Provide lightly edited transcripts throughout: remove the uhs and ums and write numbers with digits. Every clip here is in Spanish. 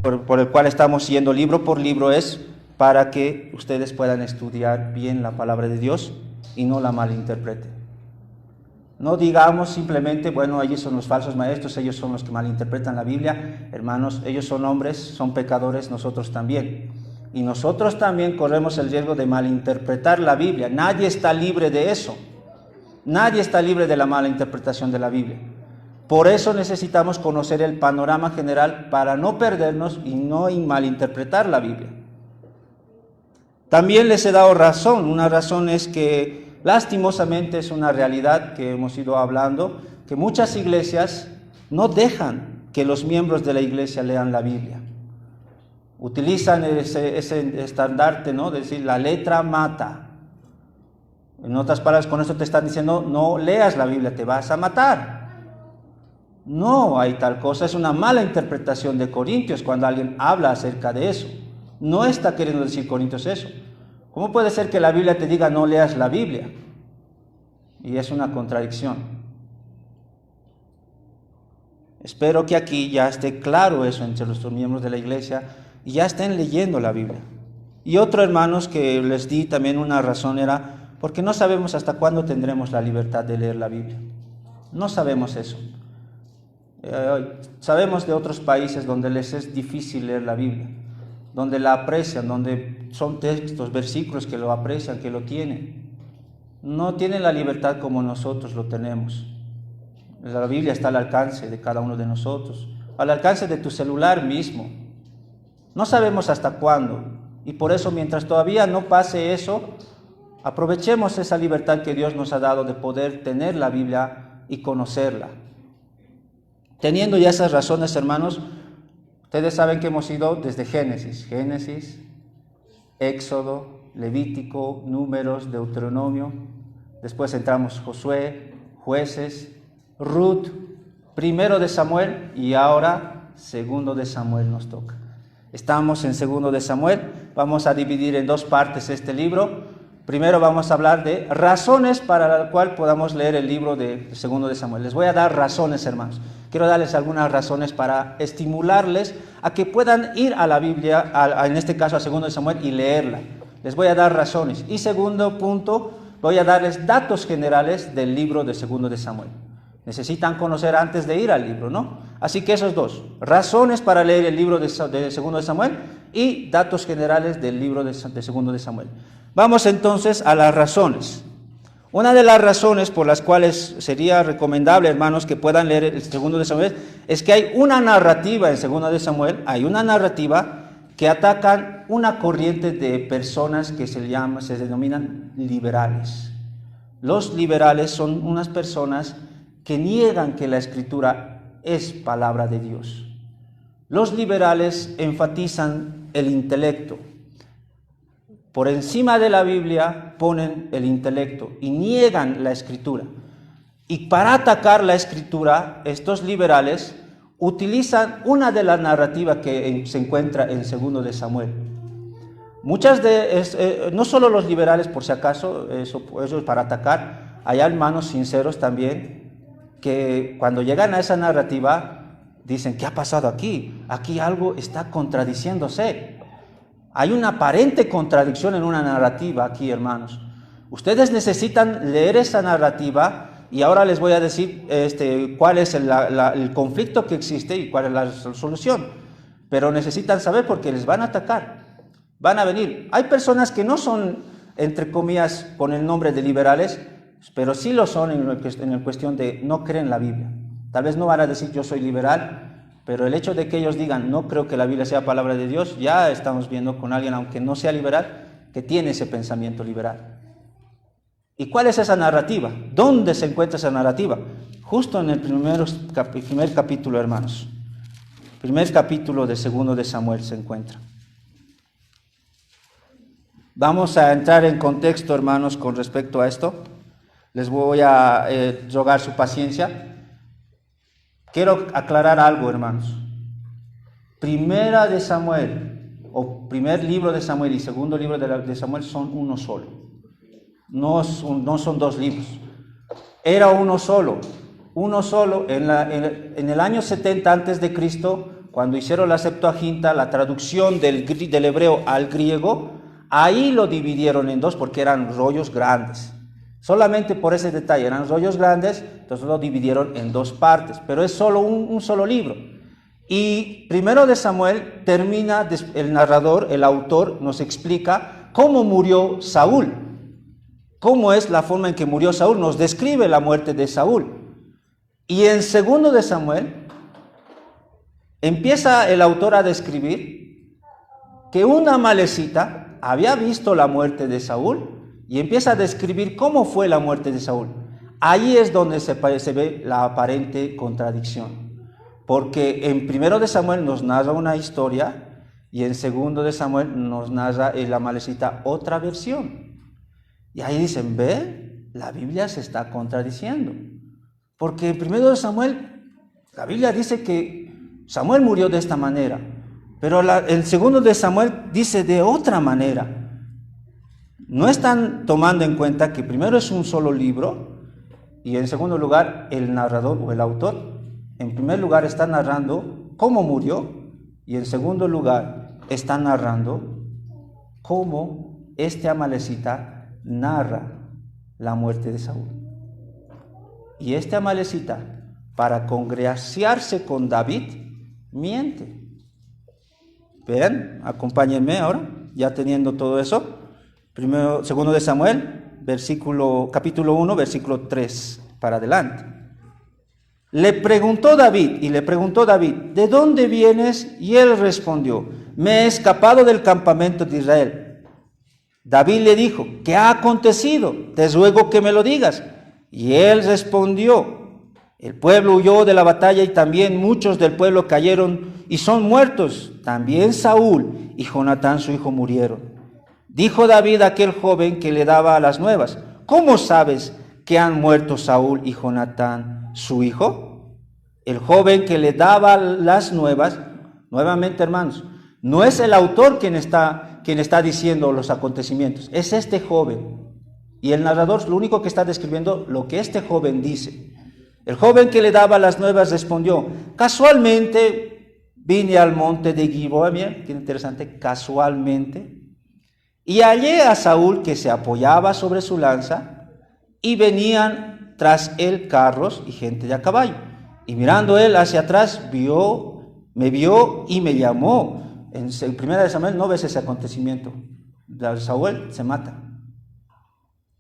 por el cual estamos yendo libro por libro es para que ustedes puedan estudiar bien la palabra de Dios y no la malinterpreten. No digamos simplemente, bueno, ellos son los falsos maestros, ellos son los que malinterpretan la Biblia. Hermanos, ellos son hombres, son pecadores, nosotros también. Y nosotros también corremos el riesgo de malinterpretar la Biblia. Nadie está libre de eso. Nadie está libre de la mala interpretación de la Biblia. Por eso necesitamos conocer el panorama general para no perdernos y no malinterpretar la Biblia. También les he dado razón. Una razón es que lastimosamente es una realidad que hemos ido hablando, que muchas iglesias no dejan que los miembros de la iglesia lean la Biblia. Utilizan ese estandarte, ¿no? De decir, la letra mata. En otras palabras, con eso te están diciendo, no leas la Biblia, te vas a matar. No hay tal cosa, es una mala interpretación de Corintios cuando alguien habla acerca de eso. No está queriendo decir Corintios eso. ¿Cómo puede ser que la Biblia te diga no leas la Biblia? Y es una contradicción. Espero que aquí ya esté claro eso entre los miembros de la iglesia y ya estén leyendo la Biblia. Y otro, hermanos, que les di también una razón era porque no sabemos hasta cuándo tendremos la libertad de leer la Biblia. No sabemos eso. Sabemos de otros países donde les es difícil leer la Biblia, donde la aprecian, donde son textos, versículos que lo aprecian, que lo tienen. No tienen la libertad como nosotros lo tenemos. La Biblia está al alcance de cada uno de nosotros, al alcance de tu celular mismo. No sabemos hasta cuándo, y por eso mientras todavía no pase eso, aprovechemos esa libertad que Dios nos ha dado de poder tener la Biblia y conocerla. Teniendo ya esas razones, hermanos, ustedes saben que hemos ido desde Génesis, Éxodo, Levítico, Números, Deuteronomio, después entramos Josué, Jueces, Ruth, Primero de Samuel y ahora Segundo de Samuel nos toca. Estamos en Segundo de Samuel, vamos a dividir en dos partes este libro. Primero vamos a hablar de razones para las cuales podamos leer el libro de Segundo de Samuel. Les voy a dar razones, hermanos. Quiero darles algunas razones para estimularles a que puedan ir a la Biblia, en este caso a Segundo de Samuel, y leerla. Les voy a dar razones. Y segundo punto, voy a darles datos generales del libro de Segundo de Samuel. Necesitan conocer antes de ir al libro, ¿no? Así que esos dos, razones para leer el libro de Segundo de Samuel y datos generales del libro de Segundo de Samuel. Vamos entonces a las razones. Una de las razones por las cuales sería recomendable, hermanos, que puedan leer el Segundo de Samuel, es que hay una narrativa en Segundo de Samuel, hay una narrativa que atacan una corriente de personas que se denominan liberales. Los liberales son unas personas que niegan que la Escritura es palabra de Dios. Los liberales enfatizan el intelecto. Por encima de la Biblia ponen el intelecto y niegan la Escritura. Y para atacar la Escritura, estos liberales utilizan una de las narrativas que se encuentra en Segundo de Samuel. No solo los liberales, por si acaso, eso es para atacar, hay hermanos sinceros también, que cuando llegan a esa narrativa, dicen, ¿qué ha pasado aquí? Aquí algo está contradiciéndose. Hay una aparente contradicción en una narrativa aquí, hermanos. Ustedes necesitan leer esa narrativa y ahora les voy a decir cuál es el conflicto que existe y cuál es la solución. Pero necesitan saber porque les van a atacar. Van a venir. Hay personas que no son, entre comillas, con el nombre de liberales, pero sí lo son en cuestión de no creen la Biblia. Tal vez no van a decir yo soy liberal, pero el hecho de que ellos digan no creo que la Biblia sea palabra de Dios, ya estamos viendo con alguien, aunque no sea liberal, que tiene ese pensamiento liberal. ¿Y cuál es esa narrativa? ¿Dónde se encuentra esa narrativa? Justo en el primer capítulo, hermanos. Primer capítulo de Segundo de Samuel se encuentra. Vamos a entrar en contexto, hermanos, con respecto a esto. Les voy a rogar su paciencia. Quiero aclarar algo, hermanos. Primera de Samuel, o primer libro de Samuel y segundo libro de Samuel son uno solo. No son dos libros. Era uno solo. En el año 70 antes de Cristo cuando hicieron la Septuaginta, la traducción del hebreo al griego, ahí lo dividieron en dos porque eran rollos grandes. Solamente por ese detalle, eran rollos grandes, entonces lo dividieron en dos partes, pero es solo un solo libro. Y primero de Samuel termina, el narrador, el autor, nos explica cómo murió Saúl. Cómo es la forma en que murió Saúl, nos describe la muerte de Saúl. Y en segundo de Samuel, empieza el autor a describir que una amalecita había visto la muerte de Saúl y empieza a describir cómo fue la muerte de Saúl. Ahí es donde se ve la aparente contradicción, porque en primero de Samuel nos narra una historia y en segundo de Samuel nos narra el amalecita otra versión. Y ahí dicen, ve, la Biblia se está contradiciendo, porque en primero de Samuel la Biblia dice que Samuel murió de esta manera, pero el segundo de Samuel dice de otra manera. No están tomando en cuenta que primero es un solo libro y en segundo lugar el narrador o el autor en primer lugar está narrando cómo murió y en segundo lugar está narrando cómo este amalecita narra la muerte de Saúl. Y este amalecita, para congraciarse con David, miente. Vean, acompáñenme ahora, ya teniendo todo eso. Primero, segundo de Samuel, capítulo 1, versículo 3 para adelante. Le preguntó David, ¿de dónde vienes? Y él respondió, me he escapado del campamento de Israel. David le dijo, ¿qué ha acontecido? Te ruego que me lo digas. Y él respondió, el pueblo huyó de la batalla y también muchos del pueblo cayeron y son muertos. También Saúl y Jonatán su hijo murieron. Dijo David a aquel joven que le daba las nuevas, ¿cómo sabes que han muerto Saúl y Jonatán su hijo? El joven que le daba las nuevas, nuevamente hermanos, no es el autor quien está diciendo los acontecimientos, es este joven. Y el narrador lo único que está describiendo lo que este joven dice. El joven que le daba las nuevas respondió, casualmente vine al monte de Gilboa, bien, qué interesante, casualmente, y hallé a Saúl que se apoyaba sobre su lanza y venían tras él carros y gente de a caballo. Y mirando él hacia atrás, me vio y me llamó. En primera de Samuel no ves ese acontecimiento. Saúl se mata.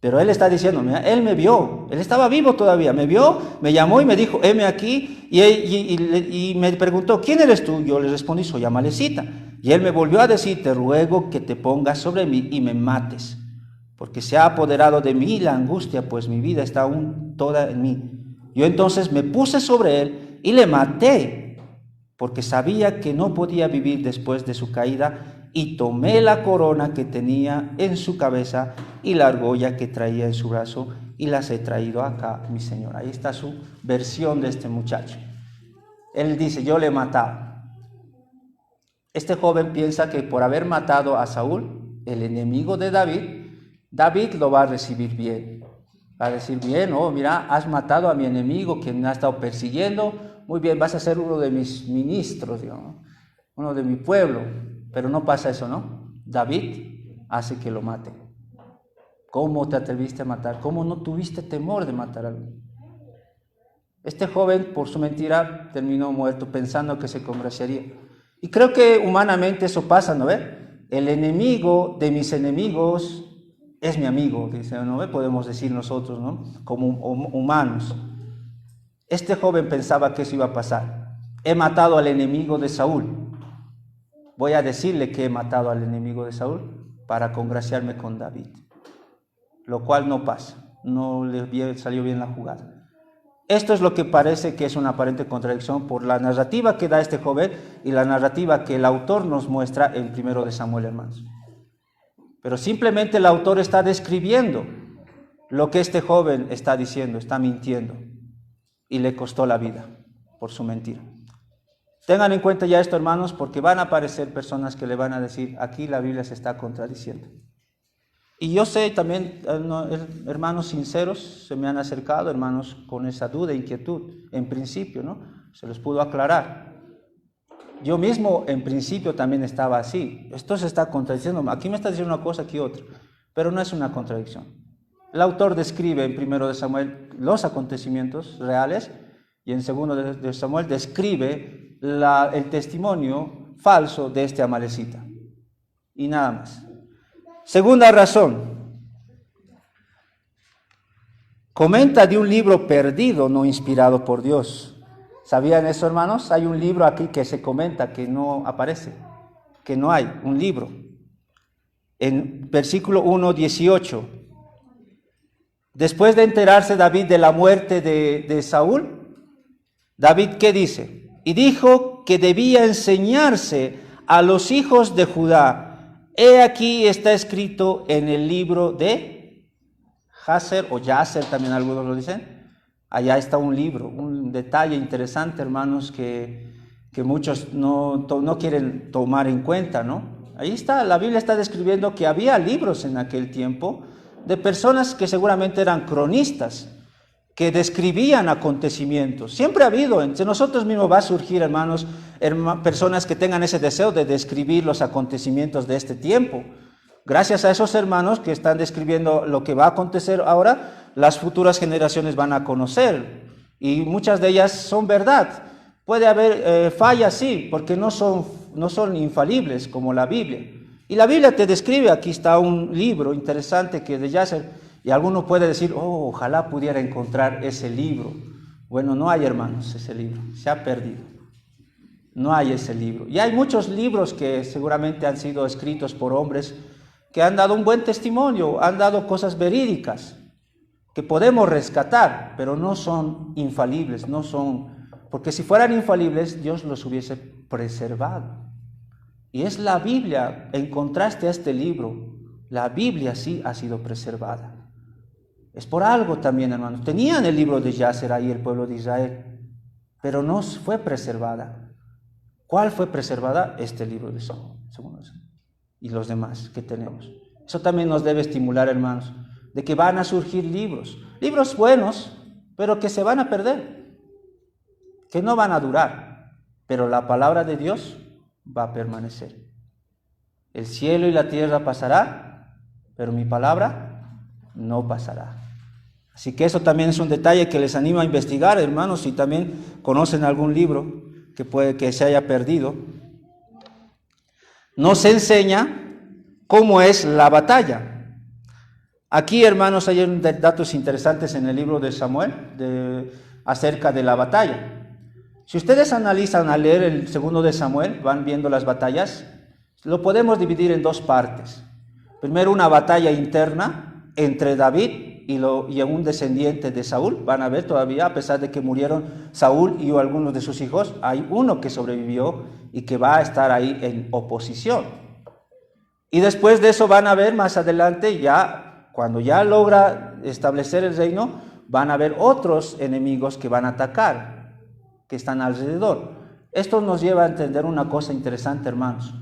Pero él está diciendo, mira, él me vio, él estaba vivo todavía, me vio, me llamó y me dijo, heme aquí, y me preguntó, ¿quién eres tú? Yo le respondí, soy amalecita. Y él me volvió a decir, te ruego que te pongas sobre mí y me mates, porque se ha apoderado de mí la angustia, pues mi vida está aún toda en mí. Yo entonces me puse sobre él y le maté, porque sabía que no podía vivir después de su caída, y tomé la corona que tenía en su cabeza y la argolla que traía en su brazo y las he traído acá, mi señor. Ahí está su versión de este muchacho. Él dice, yo le he matado. Este joven piensa que por haber matado a Saúl, el enemigo de David, David lo va a recibir bien. Va a decir, bien, oh, mira, has matado a mi enemigo que me ha estado persiguiendo. Muy bien, vas a ser uno de mis ministros, digamos, uno de mi pueblo. Pero no pasa eso, ¿no? David hace que lo mate. ¿Cómo te atreviste a matar? ¿Cómo no tuviste temor de matar a alguien? Este joven, por su mentira, terminó muerto pensando que se congraciaría. Y creo que humanamente eso pasa, ¿no ve? El enemigo de mis enemigos es mi amigo, dice, ¿no ve? Podemos decir nosotros, ¿no? Como humanos. Este joven pensaba que eso iba a pasar. He matado al enemigo de Saúl. Voy a decirle que he matado al enemigo de Saúl para congraciarme con David. Lo cual no pasa. No le salió bien la jugada. Esto es lo que parece que es una aparente contradicción por la narrativa que da este joven y la narrativa que el autor nos muestra en primero de Samuel, hermanos. Pero simplemente el autor está describiendo lo que este joven está diciendo, está mintiendo. Y le costó la vida por su mentira. Tengan en cuenta ya esto, hermanos, porque van a aparecer personas que le van a decir, aquí la Biblia se está contradiciendo. Y yo sé también, hermanos sinceros se me han acercado, hermanos con esa duda e inquietud, en principio, ¿no? Se los pudo aclarar. Yo mismo en principio también estaba así. Esto se está contradiciendo. Aquí me está diciendo una cosa, aquí otra. Pero no es una contradicción. El autor describe en 1 de Samuel los acontecimientos reales y en 2 de Samuel describe el testimonio falso de este amalecita. Y nada más. Segunda razón. Comenta de un libro perdido, no inspirado por Dios. ¿Sabían eso, hermanos? Hay un libro aquí que se comenta que no aparece, que no hay un libro. En versículo 1:18, después de enterarse David de la muerte de Saúl, David, ¿qué dice? Y dijo que debía enseñarse a los hijos de Judá. He aquí está escrito en el libro de Jaser, o Yaser también algunos lo dicen. Allá está un libro, un detalle interesante, hermanos, que muchos no quieren tomar en cuenta, ¿no? Ahí está, la Biblia está describiendo que había libros en aquel tiempo de personas que seguramente eran cronistas, que describían acontecimientos. Siempre ha habido, entre nosotros mismos va a surgir, hermanos, personas que tengan ese deseo de describir los acontecimientos de este tiempo. Gracias a esos hermanos que están describiendo lo que va a acontecer ahora, las futuras generaciones van a conocer, y muchas de ellas son verdad. Puede haber fallas, sí, porque no son infalibles como la Biblia. Y la Biblia te describe, aquí está un libro interesante que es de Yaser, y alguno puede decir, oh, ojalá pudiera encontrar ese libro. Bueno, no hay, hermanos, ese libro, se ha perdido. No hay ese libro. Y hay muchos libros que seguramente han sido escritos por hombres que han dado un buen testimonio, han dado cosas verídicas que podemos rescatar, pero no son infalibles, no son, porque si fueran infalibles, Dios los hubiese preservado. Y es la Biblia, en contraste a este libro, la Biblia sí ha sido preservada. Es por algo también, hermanos. Tenían el libro de Yaser ahí, el pueblo de Israel, pero no fue preservada. ¿Cuál fue preservada? Este libro de Samuel, y los demás que tenemos. Eso también nos debe estimular, hermanos, de que van a surgir libros buenos, pero que se van a perder, que no van a durar, pero la palabra de Dios va a permanecer. El cielo y la tierra pasará, pero mi palabra no pasará. Así que eso también es un detalle que les animo a investigar, hermanos, si también conocen algún libro que puede que se haya perdido. Nos enseña cómo es la batalla. Aquí, hermanos, hay datos interesantes en el libro de Samuel acerca de la batalla. Si ustedes analizan al leer el 2 de Samuel, van viendo las batallas, lo podemos dividir en dos partes. Primero, una batalla interna entre David y un descendiente de Saúl. Van a ver todavía, a pesar de que murieron Saúl y algunos de sus hijos, hay uno que sobrevivió y que va a estar ahí en oposición. Y después de eso van a ver más adelante, cuando ya logra establecer el reino, van a haber otros enemigos que van a atacar, que están alrededor. Esto nos lleva a entender una cosa interesante, hermanos,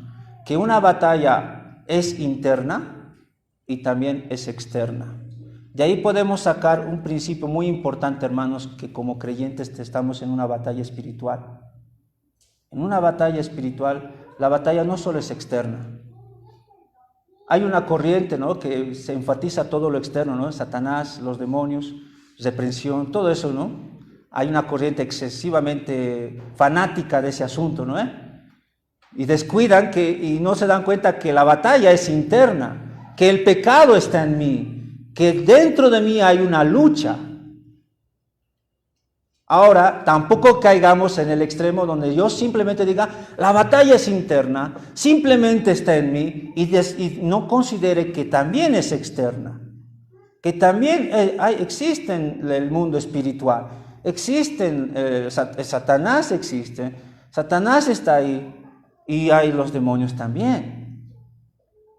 que una batalla es interna y también es externa. De ahí podemos sacar un principio muy importante, hermanos, que como creyentes estamos en una batalla espiritual. En una batalla espiritual, la batalla no solo es externa. Hay una corriente, ¿no?, que se enfatiza todo lo externo, ¿no? Satanás, los demonios, reprensión, todo eso, ¿no? Hay una corriente excesivamente fanática de ese asunto, ¿no? Y descuidan y no se dan cuenta que la batalla es interna, que el pecado está en mí, que dentro de mí hay una lucha. Ahora, tampoco caigamos en el extremo donde yo simplemente diga, la batalla es interna, simplemente está en mí, y no considere que también es externa, que también existe en el mundo espiritual, Satanás existe, Satanás está ahí, y hay los demonios también.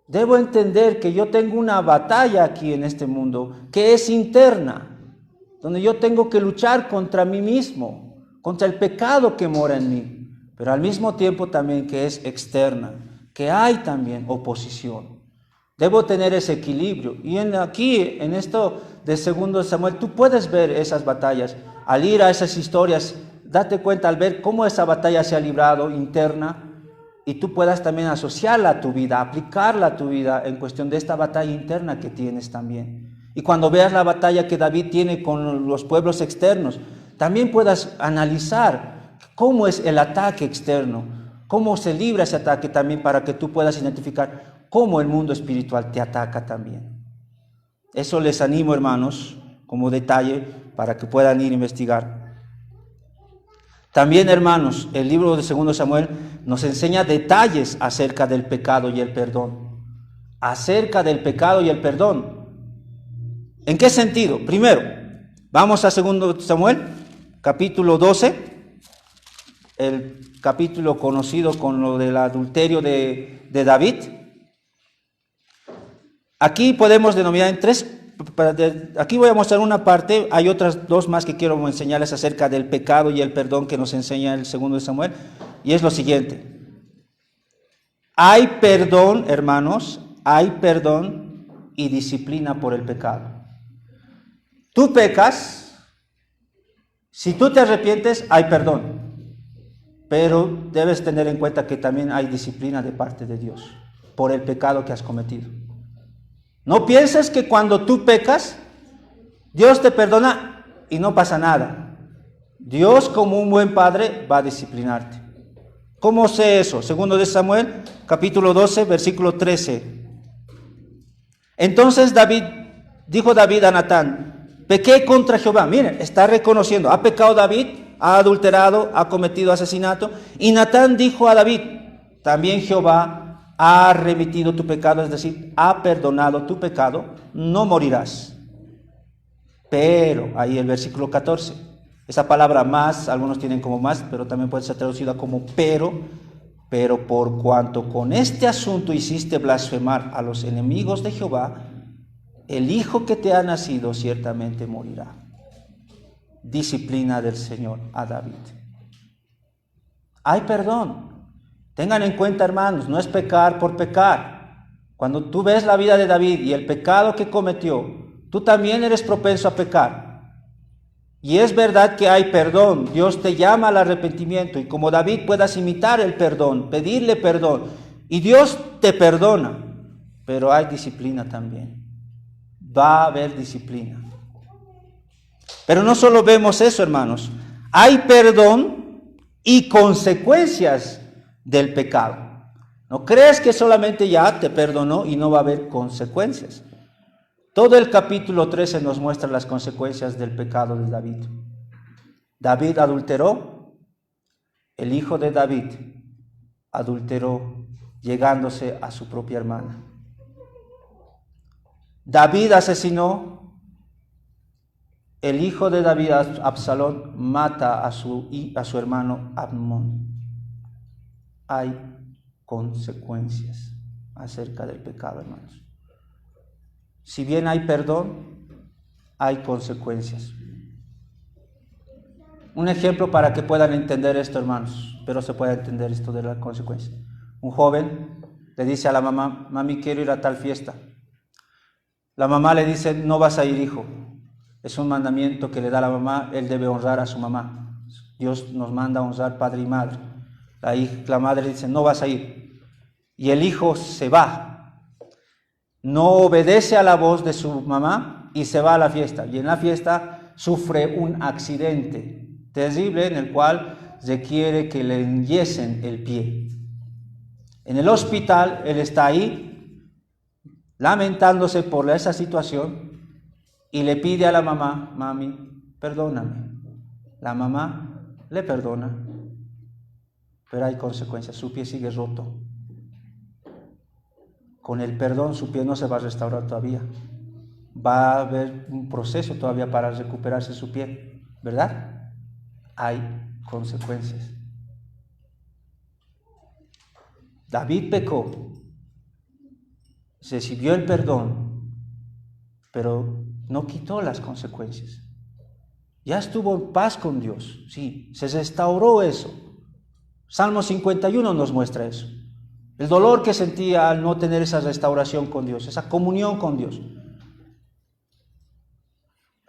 Debo entender que yo tengo una batalla aquí en este mundo que es interna, donde yo tengo que luchar contra mí mismo, contra el pecado que mora en mí, pero al mismo tiempo también que es externa, que hay también oposición. Debo tener ese equilibrio. Y aquí, en esto de 2 Samuel, tú puedes ver esas batallas. Al ir a esas historias date cuenta al ver cómo esa batalla se ha librado interna y tú puedas también asociarla a tu vida, aplicarla a tu vida en cuestión de esta batalla interna que tienes también. Y cuando veas la batalla que David tiene con los pueblos externos, también puedas analizar cómo es el ataque externo, cómo se libra ese ataque también para que tú puedas identificar cómo el mundo espiritual te ataca también. Eso les animo, hermanos, como detalle para que puedan ir a investigar. También, hermanos, el libro de 2 Samuel nos enseña detalles acerca del pecado y el perdón. Acerca del pecado y el perdón. ¿En qué sentido? Primero, vamos a 2 Samuel, capítulo 12, el capítulo conocido con lo del adulterio de David. Aquí podemos denominar en tres. Aquí voy a mostrar una parte, hay otras dos más que quiero enseñarles acerca del pecado y el perdón que nos enseña el 2 Samuel, y es lo siguiente. Hay perdón, hermanos, hay perdón y disciplina por el pecado. Tú pecas, si tú te arrepientes, hay perdón, pero debes tener en cuenta que también hay disciplina de parte de Dios por el pecado que has cometido. No pienses que cuando tú pecas, Dios te perdona y no pasa nada. Dios, como un buen padre, va a disciplinarte. ¿Cómo sé eso? 2 Samuel, capítulo 12, versículo 13. Entonces dijo David a Natán, pequé contra Jehová. Miren, está reconociendo, ha pecado David, ha adulterado, ha cometido asesinato. Y Natán dijo a David, también Jehová ha remitido tu pecado, es decir, ha perdonado tu pecado, no morirás. Pero, ahí el versículo 14, esa palabra más, algunos tienen como más, pero también puede ser traducida como pero por cuanto con este asunto hiciste blasfemar a los enemigos de Jehová, el hijo que te ha nacido ciertamente morirá. Disciplina del Señor a David. Hay perdón. Tengan en cuenta, hermanos, no es pecar por pecar. Cuando tú ves la vida de David y el pecado que cometió, tú también eres propenso a pecar. Y es verdad que hay perdón. Dios te llama al arrepentimiento y como David puedas imitar el perdón, pedirle perdón. Y Dios te perdona, pero hay disciplina también. Va a haber disciplina. Pero no solo vemos eso, hermanos. Hay perdón y consecuencias del pecado. No crees que solamente ya te perdonó y no va a haber consecuencias. Todo el capítulo 13 nos muestra las consecuencias del pecado de David. David adulteró, el hijo de David adulteró llegándose a su propia hermana. David asesinó, el hijo de David, Absalón, mata a su hermano Amnón. Hay consecuencias acerca del pecado, hermanos. Si bien hay perdón, hay consecuencias. Un ejemplo para que puedan entender esto, hermanos, pero se pueda entender esto de la consecuencia. Un joven le dice a la mamá, mami, quiero ir a tal fiesta. La mamá le dice, no vas a ir, hijo. Es un mandamiento que le da la mamá, él debe honrar a su mamá. Dios nos manda a honrar padre y madre. La madre dice, no vas a ir. Y el hijo se va. No obedece a la voz de su mamá y se va a la fiesta. Y en la fiesta sufre un accidente terrible en el cual requiere que le enyesen el pie. En el hospital, él está ahí lamentándose por esa situación y le pide a la mamá, mami, perdóname. La mamá le perdona. Pero hay consecuencias, su pie sigue roto. Con el perdón su pie no se va a restaurar todavía. Va a haber un proceso todavía para recuperarse su pie, ¿verdad? Hay consecuencias. David pecó, recibió el perdón, pero no quitó las consecuencias. Ya estuvo en paz con Dios, sí, se restauró eso. Salmo 51 nos muestra eso. El dolor que sentía al no tener esa restauración con Dios, esa comunión con Dios.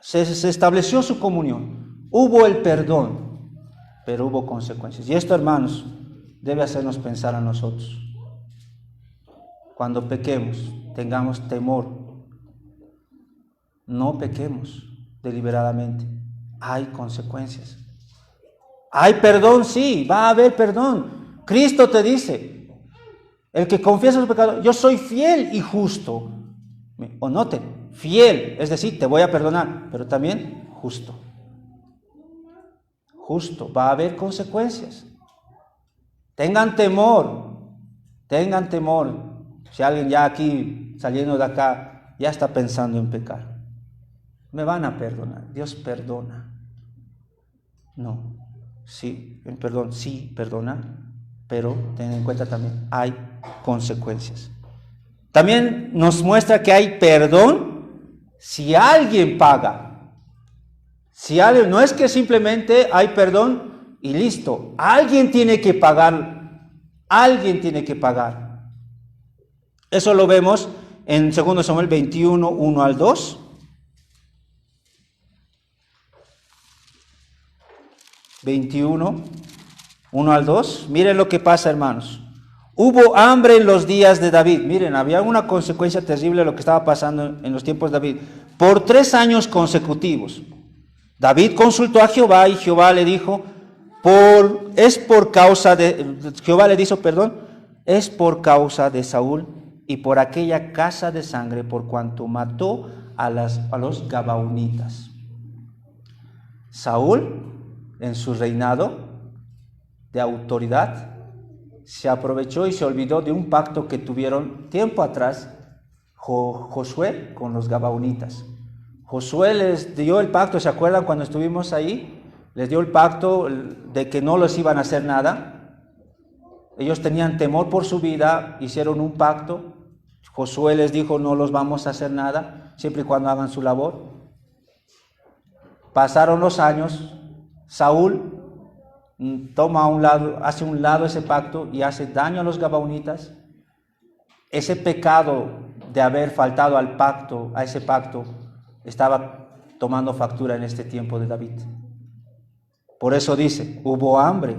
Se estableció su comunión. Hubo el perdón. pero hubo consecuencias. Y esto, hermanos, debe hacernos pensar a nosotros. Cuando pequemos, tengamos temor. No pequemos deliberadamente. Hay consecuencias. Hay perdón, sí, va a haber perdón. Cristo te dice, el que confiesa su pecado, yo soy fiel y justo. O noten, fiel, es decir, te voy a perdonar, pero también justo. Justo, va a haber consecuencias. Tengan temor, tengan temor. Si alguien ya aquí, saliendo de acá, ya está pensando en pecar, me van a perdonar. Dios perdona. No, sí, perdón, sí, perdona, pero ten en cuenta también, hay consecuencias. También nos muestra que hay perdón si alguien paga. Si alguien, no es que simplemente hay perdón y listo. Alguien tiene que pagar. Alguien tiene que pagar. Eso lo vemos en 2 Samuel 21, 1 al 2. 21, 1 al 2. Miren lo que pasa, hermanos. Hubo hambre en los días de David. Miren, había una consecuencia terrible de lo que estaba pasando en los tiempos de David. Por 3 años consecutivos. David consultó a Jehová y Jehová le dijo, es por causa de Saúl y por aquella casa de sangre, por cuanto mató a los gabaonitas. Saúl, en su reinado de autoridad, se aprovechó y se olvidó de un pacto que tuvieron tiempo atrás Josué con los gabaonitas. Josué les dio el pacto, ¿se acuerdan cuando estuvimos ahí? Les dio el pacto de que no les iban a hacer nada. Ellos tenían temor por su vida, hicieron un pacto. Josué les dijo, no los vamos a hacer nada, siempre y cuando hagan su labor. Pasaron los años, Saúl hace un lado ese pacto y hace daño a los gabaonitas. Ese pecado de haber faltado a ese pacto, estaba tomando factura en este tiempo de David. Por eso dice, hubo hambre.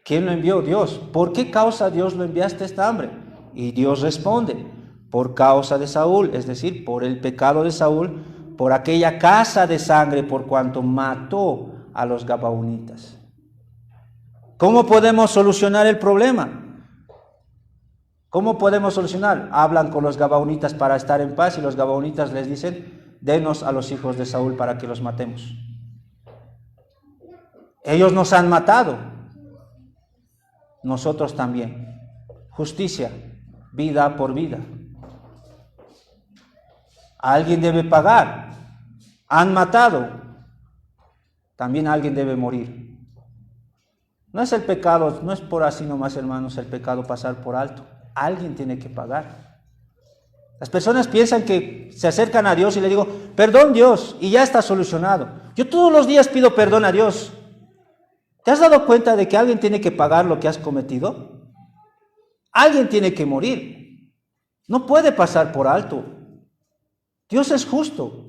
¿Quién lo envió? Dios. ¿Por qué causa Dios lo enviaste esta hambre? Y Dios responde, por causa de Saúl, es decir, por el pecado de Saúl, por aquella casa de sangre, por cuanto mató a los gabaonitas. ¿Cómo podemos solucionar el problema? ¿Cómo podemos solucionar? Hablan con los gabaonitas para estar en paz y los gabaonitas les dicen, denos a los hijos de Saúl para que los matemos. Ellos nos han matado. Nosotros también. Justicia, vida por vida. Alguien debe pagar. Han matado. También alguien debe morir. No es el pecado, no es por así nomás, hermanos, el pecado pasar por alto. Alguien tiene que pagar. Las personas piensan que se acercan a Dios y le digo, perdón Dios, y ya está solucionado. Yo todos los días pido perdón a Dios. ¿Te has dado cuenta de que alguien tiene que pagar lo que has cometido? Alguien tiene que morir. No puede pasar por alto. Dios es justo.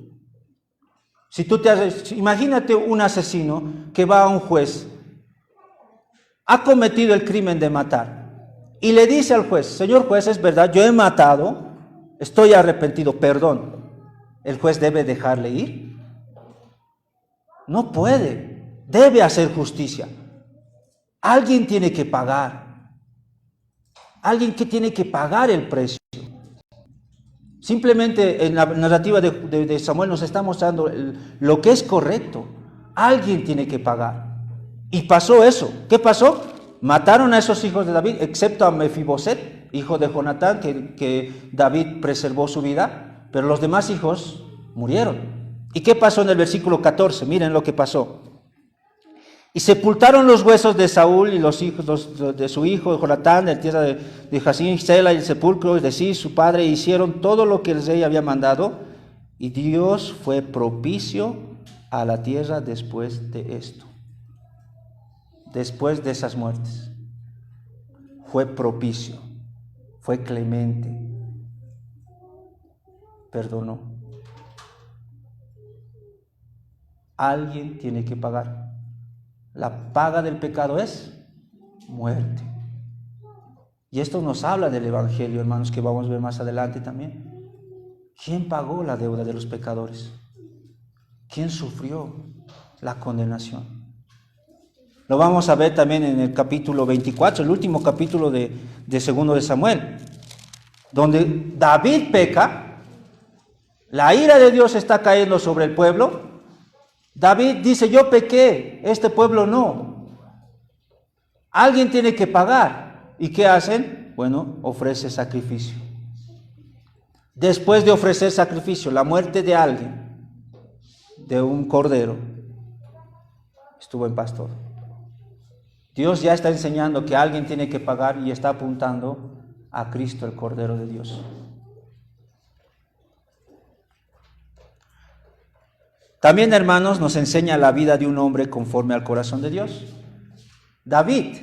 Imagínate un asesino que va a un juez, ha cometido el crimen de matar y le dice al juez, señor juez, es verdad, yo he matado, estoy arrepentido, perdón. ¿El juez debe dejarle ir? No puede, debe hacer justicia. Alguien tiene que pagar. Alguien que tiene que pagar el precio. Simplemente en la narrativa de Samuel nos está mostrando lo que es correcto. Alguien tiene que pagar. Y pasó eso. ¿Qué pasó? Mataron a esos hijos de David, excepto a Mefiboset, hijo de Jonatán, que David preservó su vida, pero los demás hijos murieron. ¿Y qué pasó en el versículo 14? Miren lo que pasó. Y sepultaron los huesos de Saúl y los hijos de su hijo Jonatán, en tierra de Jacín, Sela y el sepulcro de sí, su padre, e hicieron todo lo que el rey había mandado, y Dios fue propicio a la tierra después de esto. Después de esas muertes, fue propicio, fue clemente, perdonó. Alguien tiene que pagar. La paga del pecado es muerte. Y esto nos habla del Evangelio, hermanos, que vamos a ver más adelante también. ¿Quién pagó la deuda de los pecadores? ¿Quién sufrió la condenación? Lo vamos a ver también en el capítulo 24, el último capítulo de 2 de Samuel, donde David peca, la ira de Dios está cayendo sobre el pueblo. David dice, yo pequé, este pueblo no. Alguien tiene que pagar. ¿Y qué hacen? Bueno, ofrece sacrificio. Después de ofrecer sacrificio, la muerte de alguien, de un cordero, estuvo en pastor. Dios ya está enseñando que alguien tiene que pagar y está apuntando a Cristo, el Cordero de Dios. También, hermanos, nos enseña la vida de un hombre conforme al corazón de Dios. David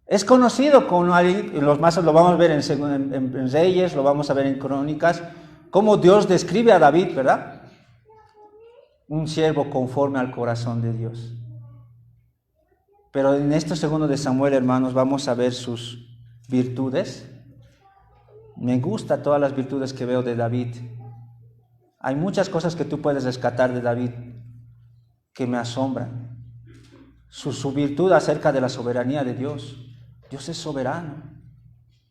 es conocido como alguien, lo vamos a ver en Reyes, lo vamos a ver en Crónicas, cómo Dios describe a David, ¿verdad? Un siervo conforme al corazón de Dios. Pero en este 2 de Samuel, hermanos, vamos a ver sus virtudes. Me gustan todas las virtudes que veo de David. Hay muchas cosas que tú puedes rescatar de David que me asombran. Su virtud acerca de la soberanía de Dios. Dios es soberano.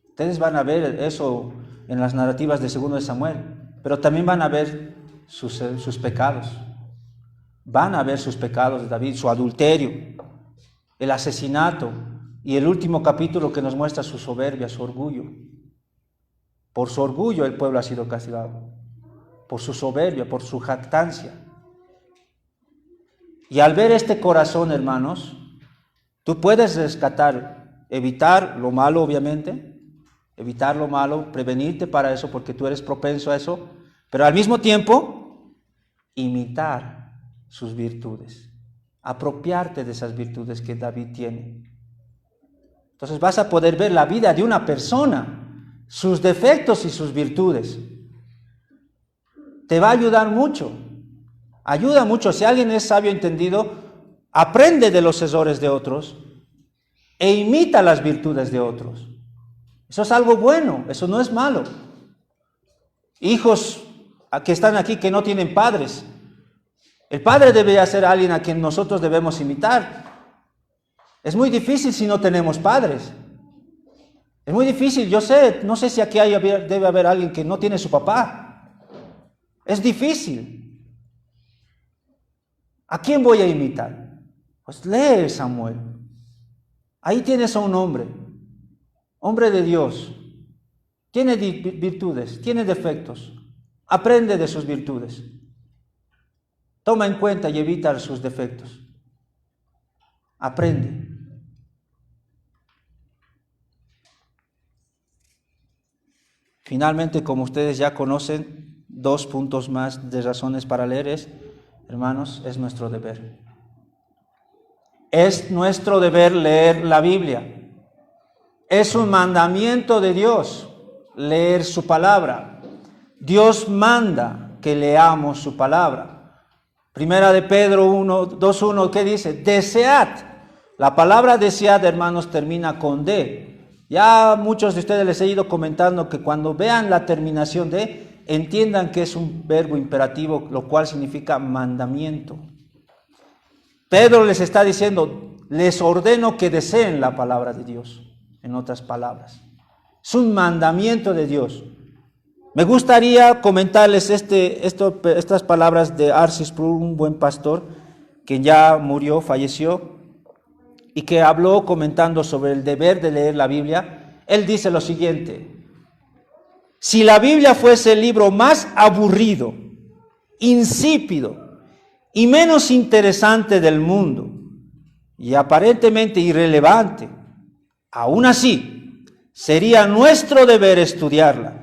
Ustedes van a ver eso en las narrativas de 2 de Samuel, pero también van a ver sus pecados. Van a ver sus pecados de David, su adulterio, el asesinato y el último capítulo que nos muestra su soberbia, su orgullo. Por su orgullo el pueblo ha sido castigado, por su soberbia, por su jactancia. Y al ver este corazón, hermanos, tú puedes rescatar, evitar lo malo, obviamente, evitar lo malo, prevenirte para eso porque tú eres propenso a eso, pero al mismo tiempo imitar sus virtudes. Apropiarte de esas virtudes que David tiene. Entonces vas a poder ver la vida de una persona, sus defectos y sus virtudes. Te va a ayudar mucho. Ayuda mucho. Si alguien es sabio entendido, aprende de los errores de otros e imita las virtudes de otros. Eso es algo bueno, eso no es malo. Hijos que están aquí que no tienen padres, el padre debería ser alguien a quien nosotros debemos imitar. Es muy difícil si no tenemos padres. Es muy difícil, yo sé, no sé si aquí debe haber alguien que no tiene su papá. Es difícil. ¿A quién voy a imitar? Pues lee Samuel. Ahí tienes a un hombre de Dios. Tiene virtudes, tiene defectos. Aprende de sus virtudes. Toma en cuenta y evita sus defectos. Aprende. Finalmente, como ustedes ya conocen, 2 puntos más de razones para leer hermanos, es nuestro deber. Es nuestro deber leer la Biblia. Es un mandamiento de Dios leer su palabra. Dios manda que leamos su palabra. Primera de Pedro 2:1, ¿qué dice? Desead. La palabra desead, hermanos, termina con D. Ya muchos de ustedes les he ido comentando que cuando vean la terminación de, entiendan que es un verbo imperativo, lo cual significa mandamiento. Pedro les está diciendo, les ordeno que deseen la palabra de Dios, en otras palabras. Es un mandamiento de Dios. Me gustaría comentarles estas palabras de R.C. Sproul, un buen pastor, que ya murió, falleció, y que habló comentando sobre el deber de leer la Biblia. Él dice lo siguiente: si la Biblia fuese el libro más aburrido, insípido y menos interesante del mundo, y aparentemente irrelevante, aún así, sería nuestro deber estudiarla.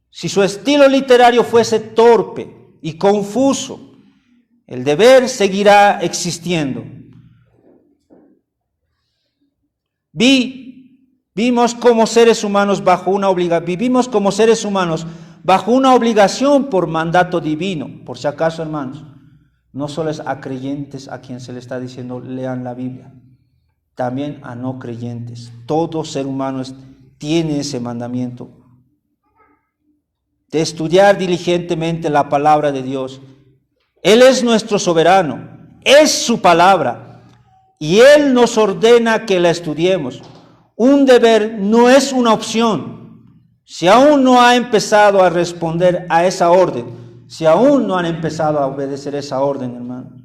Si su estilo literario fuese torpe y confuso, el deber seguirá existiendo. Vivimos como seres humanos bajo una obligación por mandato divino, por si acaso, hermanos. No solo es a creyentes a quien se le está diciendo lean la Biblia, también a no creyentes. Todo ser humano tiene ese mandamiento de estudiar diligentemente la palabra de Dios. Él es nuestro soberano, es su palabra, y Él nos ordena que la estudiemos. Un deber no es una opción. Si aún no ha empezado a responder a esa orden, si aún no han empezado a obedecer esa orden, hermano,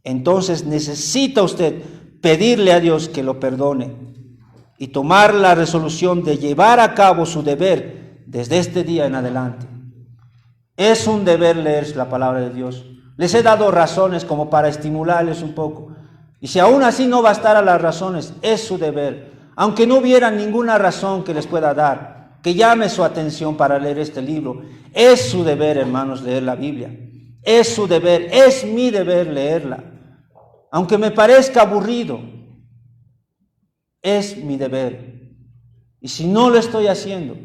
entonces necesita usted pedirle a Dios que lo perdone y tomar la resolución de llevar a cabo su deber desde este día en adelante. Es un deber leer la palabra de Dios. Les he dado razones como para estimularles un poco. Y si aún así no bastará las razones, es su deber. Aunque no hubiera ninguna razón que les pueda dar, que llame su atención para leer este libro, es su deber, hermanos, leer la Biblia. Es su deber, es mi deber leerla. Aunque me parezca aburrido, es mi deber. Y si no lo estoy haciendo,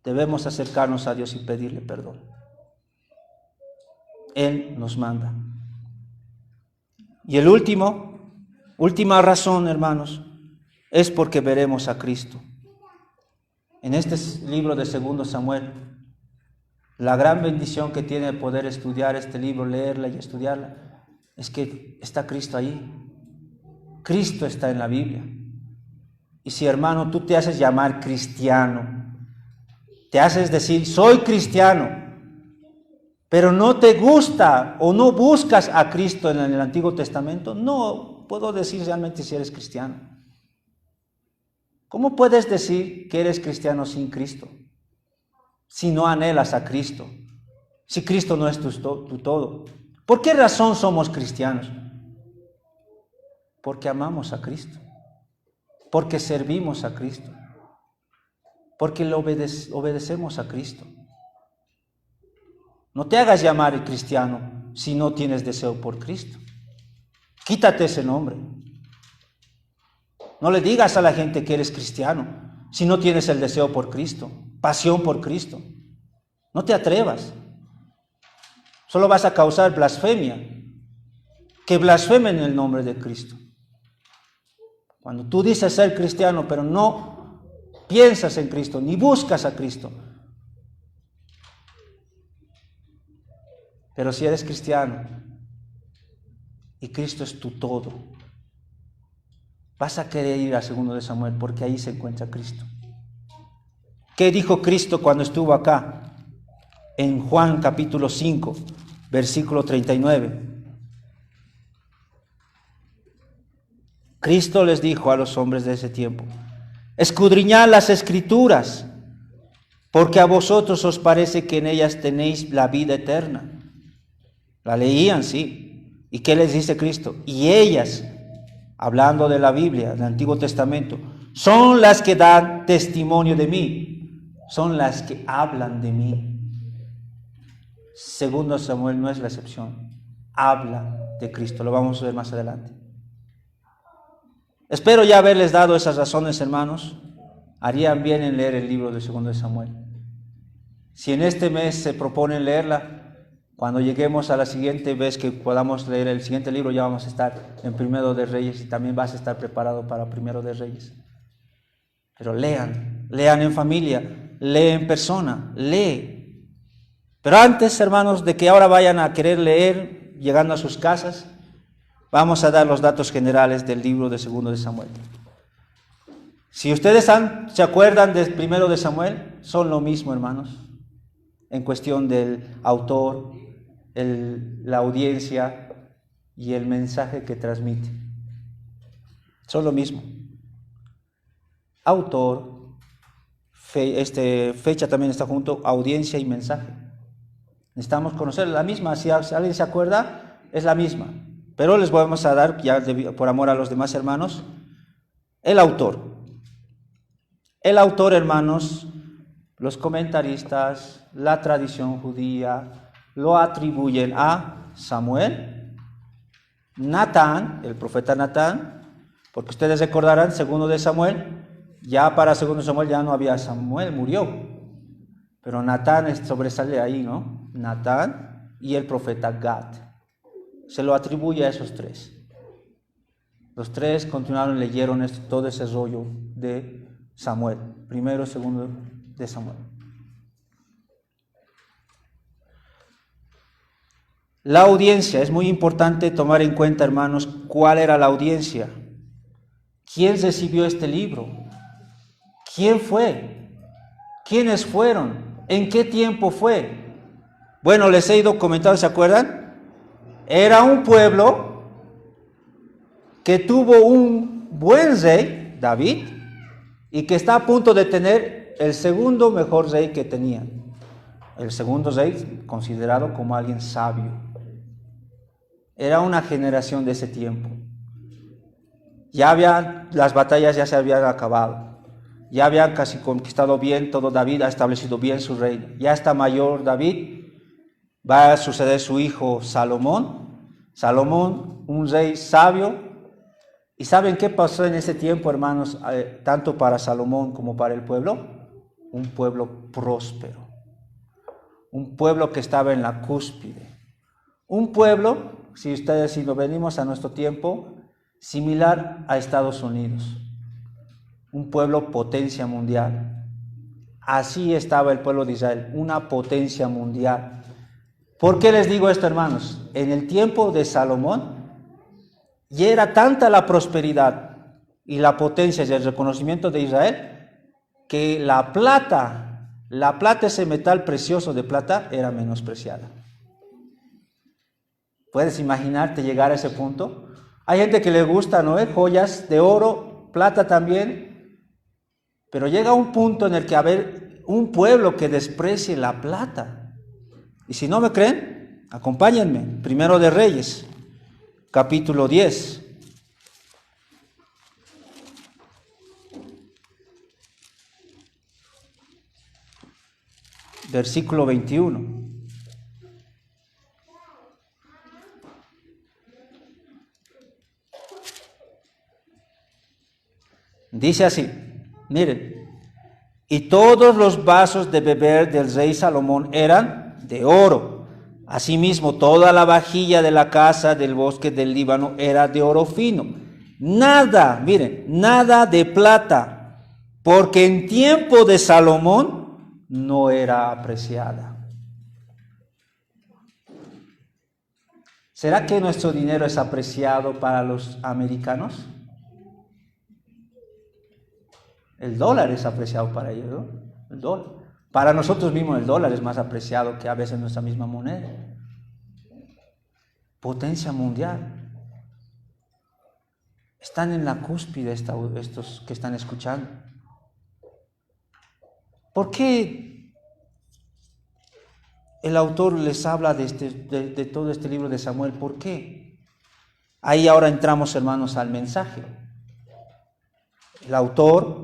debemos acercarnos a Dios y pedirle perdón. Él nos manda. Y última razón, hermanos, es porque veremos a Cristo. En este libro de 2 Samuel, la gran bendición que tiene el poder estudiar este libro, leerla y estudiarla, es que está Cristo ahí. Cristo está en la Biblia. Y si, hermano, tú te haces llamar cristiano, te haces decir, soy cristiano, pero no te gusta o no buscas a Cristo en el Antiguo Testamento, no puedo decir realmente si eres cristiano. ¿Cómo puedes decir que eres cristiano sin Cristo? Si no anhelas a Cristo, si Cristo no es tu todo. ¿Por qué razón somos cristianos? Porque amamos a Cristo, porque servimos a Cristo, porque le obedecemos a Cristo. No te hagas llamar cristiano si no tienes deseo por Cristo. Quítate ese nombre. No le digas a la gente que eres cristiano si no tienes el deseo por Cristo, pasión por Cristo. No te atrevas. Solo vas a causar blasfemia. Que blasfemen el nombre de Cristo. Cuando tú dices ser cristiano, pero no piensas en Cristo, ni buscas a Cristo. Pero si eres cristiano y Cristo es tu todo, vas a querer ir a 2 Samuel porque ahí se encuentra Cristo. ¿Qué dijo Cristo cuando estuvo acá? En Juan capítulo 5, versículo 39. Cristo les dijo a los hombres de ese tiempo, escudriñad las Escrituras, porque a vosotros os parece que en ellas tenéis la vida eterna. La leían, sí. ¿Y qué les dice Cristo? Y ellas, hablando de la Biblia, del Antiguo Testamento, son las que dan testimonio de mí, son las que hablan de mí. 2 Samuel no es la excepción, habla de Cristo, lo vamos a ver más adelante. Espero ya haberles dado esas razones, hermanos. Harían bien en leer el libro de 2 Samuel. Si en este mes se proponen leerla, cuando lleguemos a la siguiente vez que podamos leer el siguiente libro, ya vamos a estar en 1 de Reyes y también vas a estar preparado para 1 de Reyes. Pero lean en familia, lee en persona, lee. Pero antes, hermanos, de que ahora vayan a querer leer, llegando a sus casas, vamos a dar los datos generales del libro de 2 de Samuel. Si ustedes se acuerdan del 1 de Samuel, son lo mismo, hermanos, en cuestión del autor, la audiencia y el mensaje que transmite. Son lo mismo. Autor, fecha también está junto, audiencia y mensaje. Necesitamos conocer la misma. Si alguien se acuerda, es la misma. Pero les vamos a dar, ya por amor a los demás hermanos, el autor. El autor, hermanos, los comentaristas, la tradición judía, lo atribuyen a Samuel, Natán, el profeta Natán, porque ustedes recordarán, 2 de Samuel, ya para 2 de Samuel ya no había Samuel, murió, pero Natán sobresale ahí, ¿no? Natán, y el profeta Gad. Se lo atribuye a esos tres. Los tres continuaron, leyeron todo ese rollo de Samuel, primero, segundo de Samuel. La audiencia, es muy importante tomar en cuenta, hermanos, cuál era la audiencia. ¿Quién recibió este libro? ¿Quién fue? ¿Quiénes fueron? ¿En qué tiempo fue? Bueno, les he ido comentando, ¿se acuerdan? Era un pueblo que tuvo un buen rey, David, y que está a punto de tener el segundo mejor rey que tenían. El segundo rey considerado como alguien sabio. Era una generación de ese tiempo. Las batallas ya se habían acabado. Ya habían casi conquistado bien todo. David ha establecido bien su reino. Ya está mayor David. Va a suceder su hijo Salomón. Salomón, un rey sabio. ¿Y saben qué pasó en ese tiempo, hermanos? Tanto para Salomón como para el pueblo. Un pueblo próspero. Un pueblo que estaba en la cúspide. Un pueblo, si lo venimos a nuestro tiempo, similar a Estados Unidos. Un pueblo potencia mundial. Así estaba el pueblo de Israel, una potencia mundial. ¿Por qué les digo esto, hermanos? En el tiempo de Salomón, ya era tanta la prosperidad y la potencia y el reconocimiento de Israel, que la plata, ese metal precioso de plata, era menospreciada. ¿Puedes imaginarte llegar a ese punto? Hay gente que le gusta, ¿no? Joyas de oro, plata también, pero llega un punto en el que haber un pueblo que desprecie la plata. Y si no me creen, acompáñenme. Primero de Reyes, capítulo 10. Versículo 21. Dice así, miren, y todos los vasos de beber del rey Salomón eran de oro. Asimismo, toda la vajilla de la casa del bosque del Líbano era de oro fino. Nada, miren, nada de plata, porque en tiempo de Salomón no era apreciada. ¿Será que nuestro dinero es apreciado para los americanos? El dólar es apreciado para ellos, ¿no? El dólar. Para nosotros mismos el dólar es más apreciado que a veces nuestra misma moneda. Potencia mundial. Están en la cúspide estos que están escuchando. ¿Por qué el autor les habla de todo este libro de Samuel? ¿Por qué? Ahí ahora entramos, hermanos, al mensaje. El autor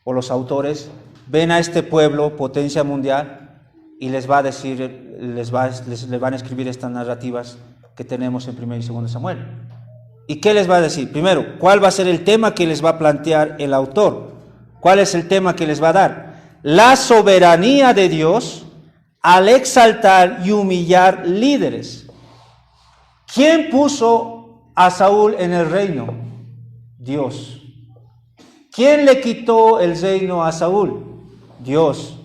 o los autores ven a este pueblo, potencia mundial, y les va a decir, les van a escribir estas narrativas que tenemos en 1 y 2 Samuel. ¿Y qué les va a decir? Primero, ¿cuál va a ser el tema que les va a plantear el autor? ¿Cuál es el tema que les va a dar? La soberanía de Dios al exaltar y humillar líderes. ¿Quién puso a Saúl en el reino? Dios. ¿Quién le quitó el reino a Saúl? Dios.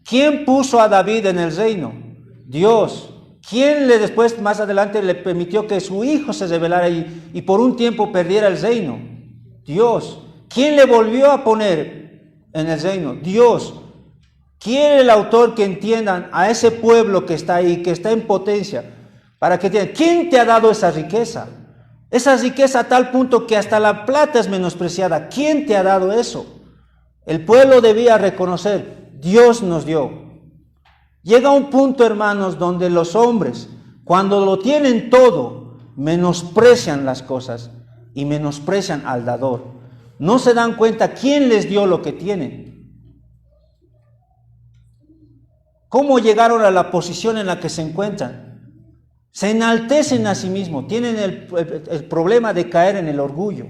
¿Quién puso a David en el reino? Dios. ¿Quién después, más adelante, le permitió que su hijo se rebelara y por un tiempo perdiera el reino? Dios. ¿Quién le volvió a poner en el reino? Dios. Quiere el autor que entiendan a ese pueblo que está ahí, que está en potencia, para que entiendan, ¿quién te ha dado esa riqueza? Esa riqueza a tal punto que hasta la plata es menospreciada. ¿Quién te ha dado eso? El pueblo debía reconocer, Dios nos dio. Llega un punto, hermanos, donde los hombres, cuando lo tienen todo, menosprecian las cosas y menosprecian al dador. No se dan cuenta quién les dio lo que tienen. ¿Cómo llegaron a la posición en la que se encuentran? Se enaltecen a sí mismos, tienen el problema de caer en el orgullo.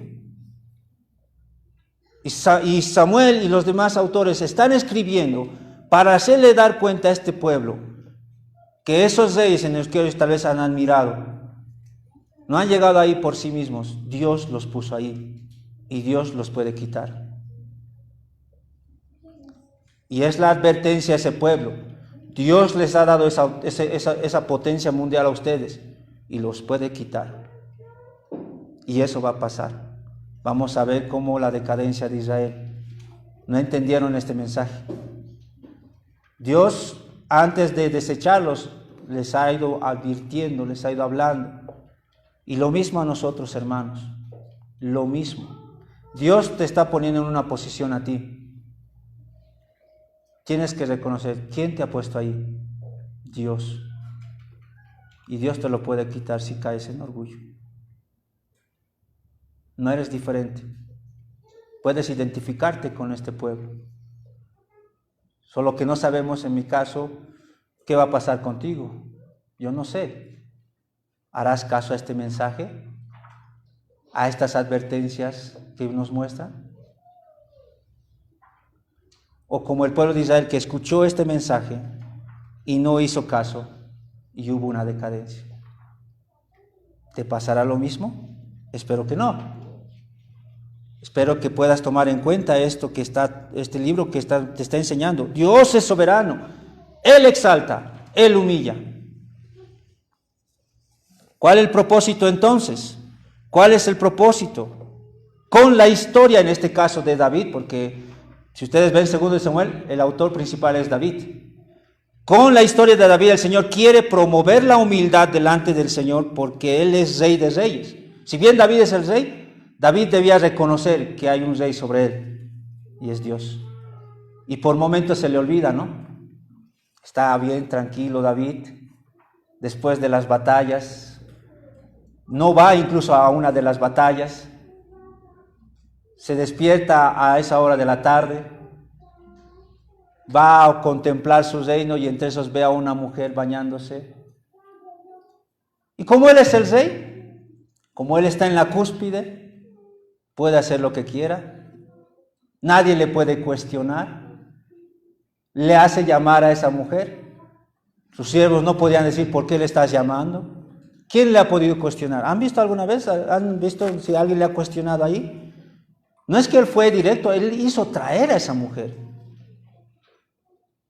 Y Samuel y los demás autores están escribiendo para hacerle dar cuenta a este pueblo que esos reyes en los que ellos tal vez han admirado, no han llegado ahí por sí mismos. Dios los puso ahí y Dios los puede quitar. Y es la advertencia a ese pueblo. Dios les ha dado esa potencia mundial a ustedes y los puede quitar. Y eso va a pasar. Vamos a ver cómo la decadencia de Israel. No entendieron este mensaje. Dios, antes de desecharlos, les ha ido advirtiendo, les ha ido hablando. Y lo mismo a nosotros, hermanos. Lo mismo. Dios te está poniendo en una posición a ti. Tienes que reconocer quién te ha puesto ahí. Dios. Y Dios te lo puede quitar si caes en orgullo. No eres diferente. Puedes identificarte con este pueblo. Solo que no sabemos, en mi caso, qué va a pasar contigo. Yo no sé. ¿Harás caso a este mensaje? ¿A estas advertencias que nos muestran? O como el pueblo de Israel que escuchó este mensaje y no hizo caso y hubo una decadencia. ¿Te pasará lo mismo? Espero que no. Espero que puedas tomar en cuenta este libro que te está enseñando. Dios es soberano. Él exalta, Él humilla. ¿Cuál es el propósito entonces? ¿Cuál es el propósito? Con la historia, en este caso de David, porque si ustedes ven 2 Samuel, el autor principal es David. Con la historia de David, el Señor quiere promover la humildad delante del Señor porque Él es Rey de Reyes. Si bien David es el Rey, David debía reconocer que hay un Rey sobre él y es Dios. Y por momentos se le olvida, ¿no? Está bien, tranquilo David, después de las batallas. No va incluso a una de las batallas. Se despierta a esa hora de la tarde. Va a contemplar su reino y entre esos ve a una mujer bañándose. Y como él es el rey, como él está en la cúspide, puede hacer lo que quiera. Nadie le puede cuestionar. Le hace llamar a esa mujer. Sus siervos no podían decir por qué le estás llamando. ¿Quién le ha podido cuestionar? ¿Han visto alguna vez? ¿Han visto si alguien le ha cuestionado ahí? No es que él fue directo, él hizo traer a esa mujer.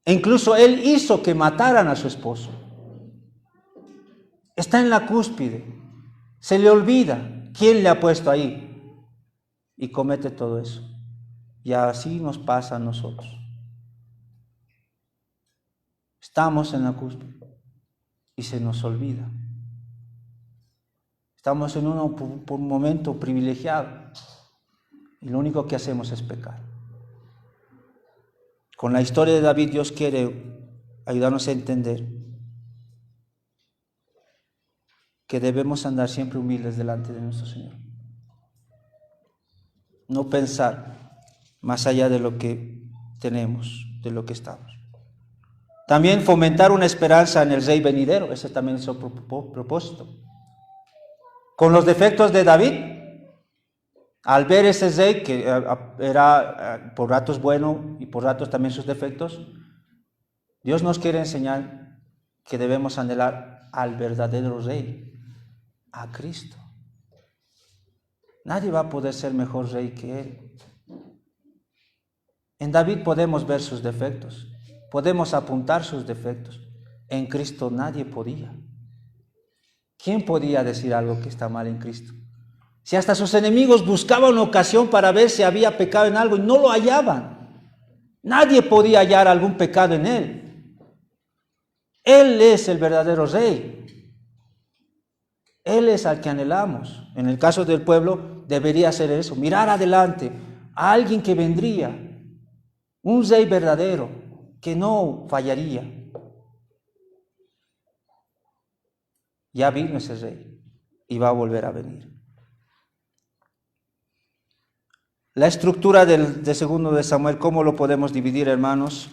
E incluso él hizo que mataran a su esposo. Está en la cúspide. Se le olvida quién le ha puesto ahí. Y comete todo eso. Y así nos pasa a nosotros. Estamos en la cúspide y se nos olvida. Estamos en un momento privilegiado y lo único que hacemos es pecar. Con la historia de David, Dios quiere ayudarnos a entender que debemos andar siempre humildes delante de nuestro Señor. No pensar más allá de lo que tenemos, de lo que estamos. También fomentar una esperanza en el Rey venidero, ese también es su propósito. Con los defectos de David, al ver ese Rey que era por ratos bueno y por ratos también sus defectos, Dios nos quiere enseñar que debemos anhelar al verdadero Rey, a Cristo. Nadie va a poder ser mejor rey que Él. En David podemos ver sus defectos, podemos apuntar sus defectos. En Cristo nadie podía. ¿Quién podía decir algo que está mal en Cristo? Si hasta sus enemigos buscaban una ocasión para ver si había pecado en algo y no lo hallaban. Nadie podía hallar algún pecado en Él. Él es el verdadero rey. Él es al que anhelamos. En el caso del pueblo debería ser eso, mirar adelante a alguien que vendría, un rey verdadero que no fallaría. Ya vino ese rey y va a volver a venir. La estructura de 2 de Samuel, ¿cómo lo podemos dividir, hermanos?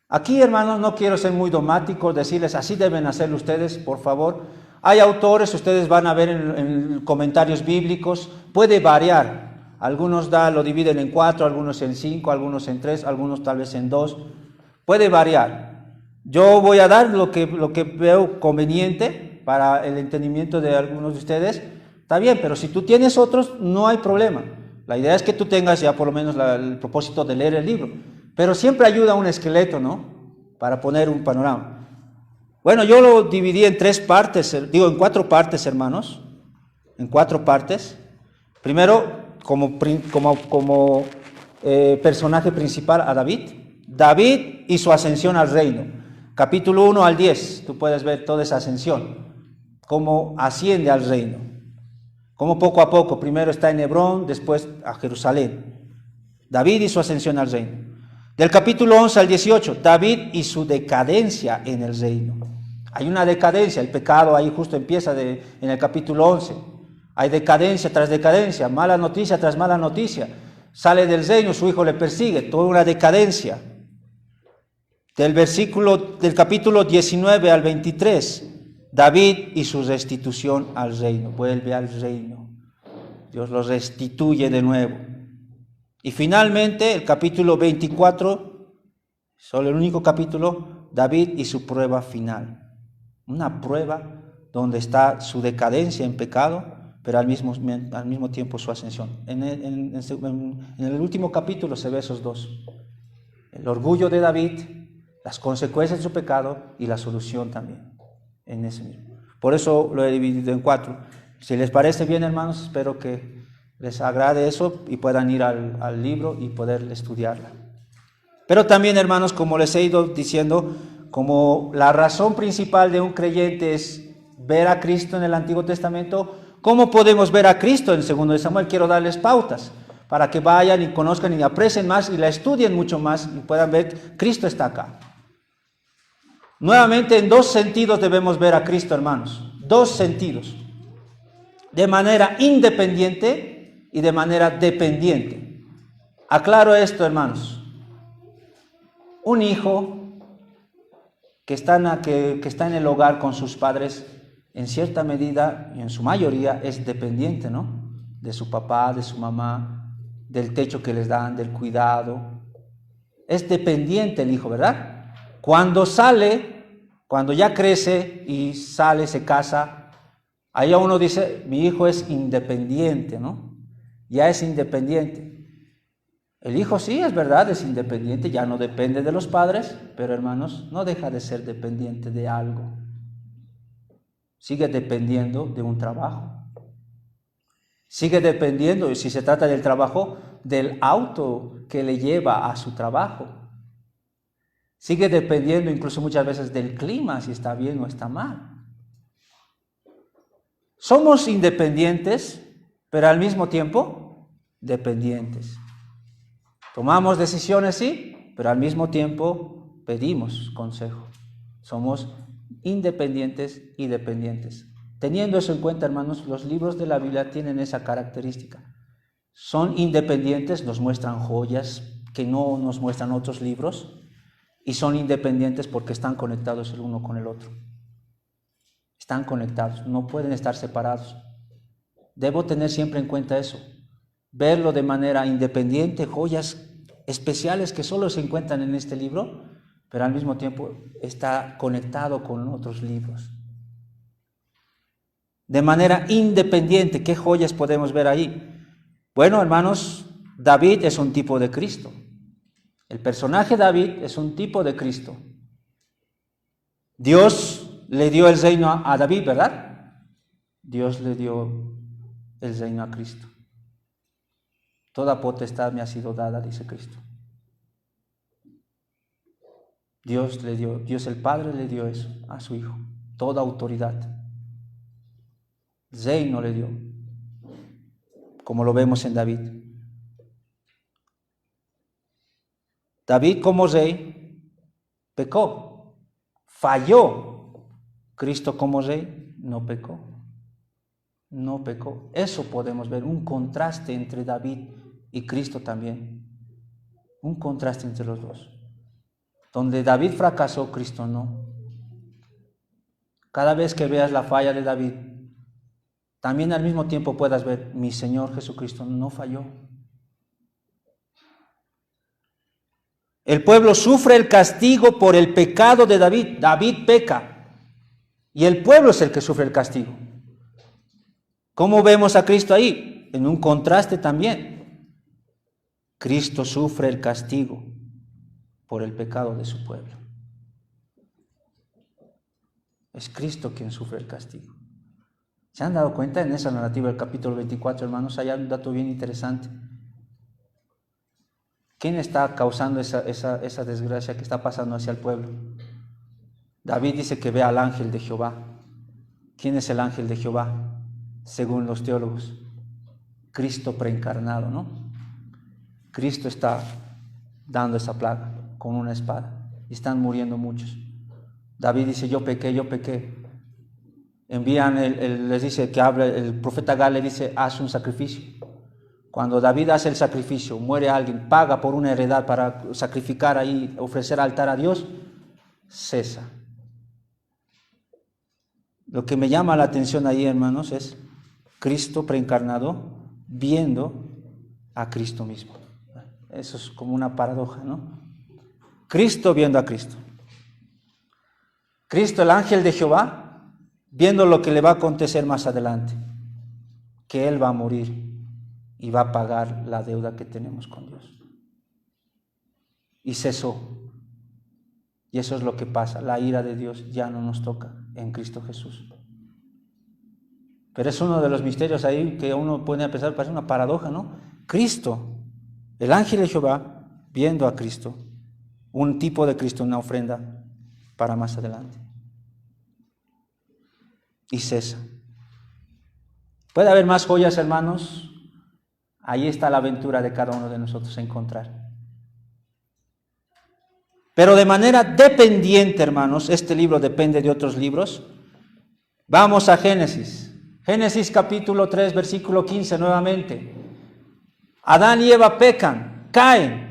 Aquí, hermanos, no quiero ser muy dogmático, decirles así deben hacerlo ustedes, por favor. Hay autores, ustedes van a ver en comentarios bíblicos, puede variar. Algunos lo dividen en 4, algunos en 5, algunos en 3, algunos tal vez en 2. Puede variar. Yo voy a dar lo que veo conveniente para el entendimiento de algunos de ustedes. Está bien, pero si tú tienes otros, no hay problema. La idea es que tú tengas ya por lo menos el propósito de leer el libro. Pero siempre ayuda un esqueleto, ¿no? Para poner un panorama. Bueno, yo lo dividí en 3 partes, en 4 partes, hermanos. En 4 partes. Primero, como personaje principal a David. David y su ascensión al reino. Capítulo 1 al 10, tú puedes ver toda esa ascensión. Cómo asciende al reino. Cómo poco a poco, primero está en Hebrón, después a Jerusalén. David y su ascensión al reino. Del capítulo 11 al 18, David y su decadencia en el reino. Hay una decadencia, el pecado ahí justo empieza en el capítulo 11. Hay decadencia tras decadencia, mala noticia tras mala noticia. Sale del reino, su hijo le persigue, toda una decadencia. Del capítulo 19 al 23, David y su restitución al reino. Vuelve al reino. Dios los restituye de nuevo. Y finalmente, el capítulo 24, solo el único capítulo, David y su prueba final. Una prueba donde está su decadencia en pecado, pero al mismo tiempo su ascensión. En el último capítulo se ve esos dos. El orgullo de David, las consecuencias de su pecado y la solución también. En ese mismo. Por eso lo he dividido en 4. Si les parece bien, hermanos, espero que les agrade eso y puedan ir al libro y poder estudiarla. Pero también, hermanos, como les he ido diciendo, como la razón principal de un creyente es ver a Cristo en el Antiguo Testamento, ¿cómo podemos ver a Cristo en 2 de Samuel? Quiero darles pautas para que vayan y conozcan y aprecien más y la estudien mucho más y puedan ver, Cristo está acá. Nuevamente, en 2 sentidos debemos ver a Cristo, hermanos. 2 sentidos. De manera independiente y de manera dependiente. Aclaro esto, hermanos. Un hijo que está en el hogar con sus padres, en cierta medida y en su mayoría es dependiente, ¿no? De su papá, de su mamá, del techo que les dan, del cuidado. Es dependiente el hijo, ¿verdad? Cuando ya crece y sale, se casa, ahí uno dice, mi hijo es independiente, ¿no? Ya es independiente. El hijo sí, es verdad, es independiente, ya no depende de los padres, pero hermanos, no deja de ser dependiente de algo. Sigue dependiendo de un trabajo. Sigue dependiendo, si se trata del trabajo, del auto que le lleva a su trabajo. Sigue dependiendo incluso muchas veces del clima, si está bien o está mal. Somos independientes, pero al mismo tiempo dependientes. Tomamos decisiones, sí, pero al mismo tiempo pedimos consejo. Somos independientes y dependientes. Teniendo eso en cuenta, hermanos, los libros de la Biblia tienen esa característica. Son independientes, nos muestran joyas que no nos muestran otros libros, y son independientes porque están conectados el uno con el otro. Están conectados, no pueden estar separados. Debo tener siempre en cuenta eso. Verlo de manera independiente, joyas especiales que solo se encuentran en este libro, pero al mismo tiempo está conectado con otros libros. De manera independiente, ¿qué joyas podemos ver ahí? Bueno, hermanos, David es un tipo de Cristo. El personaje David es un tipo de Cristo. Dios le dio el reino a David, ¿verdad? Dios le dio el reino a Cristo. Toda potestad me ha sido dada, dice Cristo. Dios el Padre le dio eso a su Hijo, toda autoridad. Reino le dio, como lo vemos en David. David como rey pecó, falló. Cristo como rey no pecó. No pecó. Eso podemos ver, un contraste entre David y Cristo también. Un contraste entre los dos. Donde David fracasó, Cristo no. Cada vez que veas la falla de David, también al mismo tiempo puedas ver, mi Señor Jesucristo no falló. El pueblo sufre el castigo por el pecado de David. David peca y el pueblo es el que sufre el castigo. ¿Cómo vemos a Cristo ahí? En un contraste también. Cristo sufre el castigo por el pecado de su pueblo. Es Cristo quien sufre el castigo. ¿Se han dado cuenta en esa narrativa del capítulo 24, hermanos? Hay un dato bien interesante. ¿Quién está causando esa desgracia que está pasando hacia el pueblo? David dice que ve al ángel de Jehová. ¿Quién es el ángel de Jehová? Según los teólogos, Cristo preencarnado, ¿no? Cristo está dando esa plaga con una espada y están muriendo muchos. David dice, yo pequé. Envían, les dice que habla, el profeta Gad le dice, haz un sacrificio. Cuando David hace el sacrificio, muere alguien, paga por una heredad para sacrificar ahí, ofrecer altar a Dios, cesa. Lo que me llama la atención ahí, hermanos, es Cristo preencarnado viendo a Cristo mismo. Eso es como una paradoja, ¿no? Cristo viendo a Cristo. Cristo, el ángel de Jehová, viendo lo que le va a acontecer más adelante, que él va a morir y va a pagar la deuda que tenemos con Dios. Y cesó. Y eso es lo que pasa. La ira de Dios ya no nos toca en Cristo Jesús. Pero es uno de los misterios ahí que uno puede pensar, parece una paradoja, ¿no? Cristo, el ángel de Jehová, viendo a Cristo, un tipo de Cristo, una ofrenda para más adelante. Y cesa. ¿Puede haber más joyas, hermanos? Ahí está la aventura de cada uno de nosotros a encontrar. Pero de manera dependiente, hermanos, este libro depende de otros libros. Vamos a Génesis. Génesis capítulo 3, versículo 15 nuevamente. Adán y Eva pecan, caen.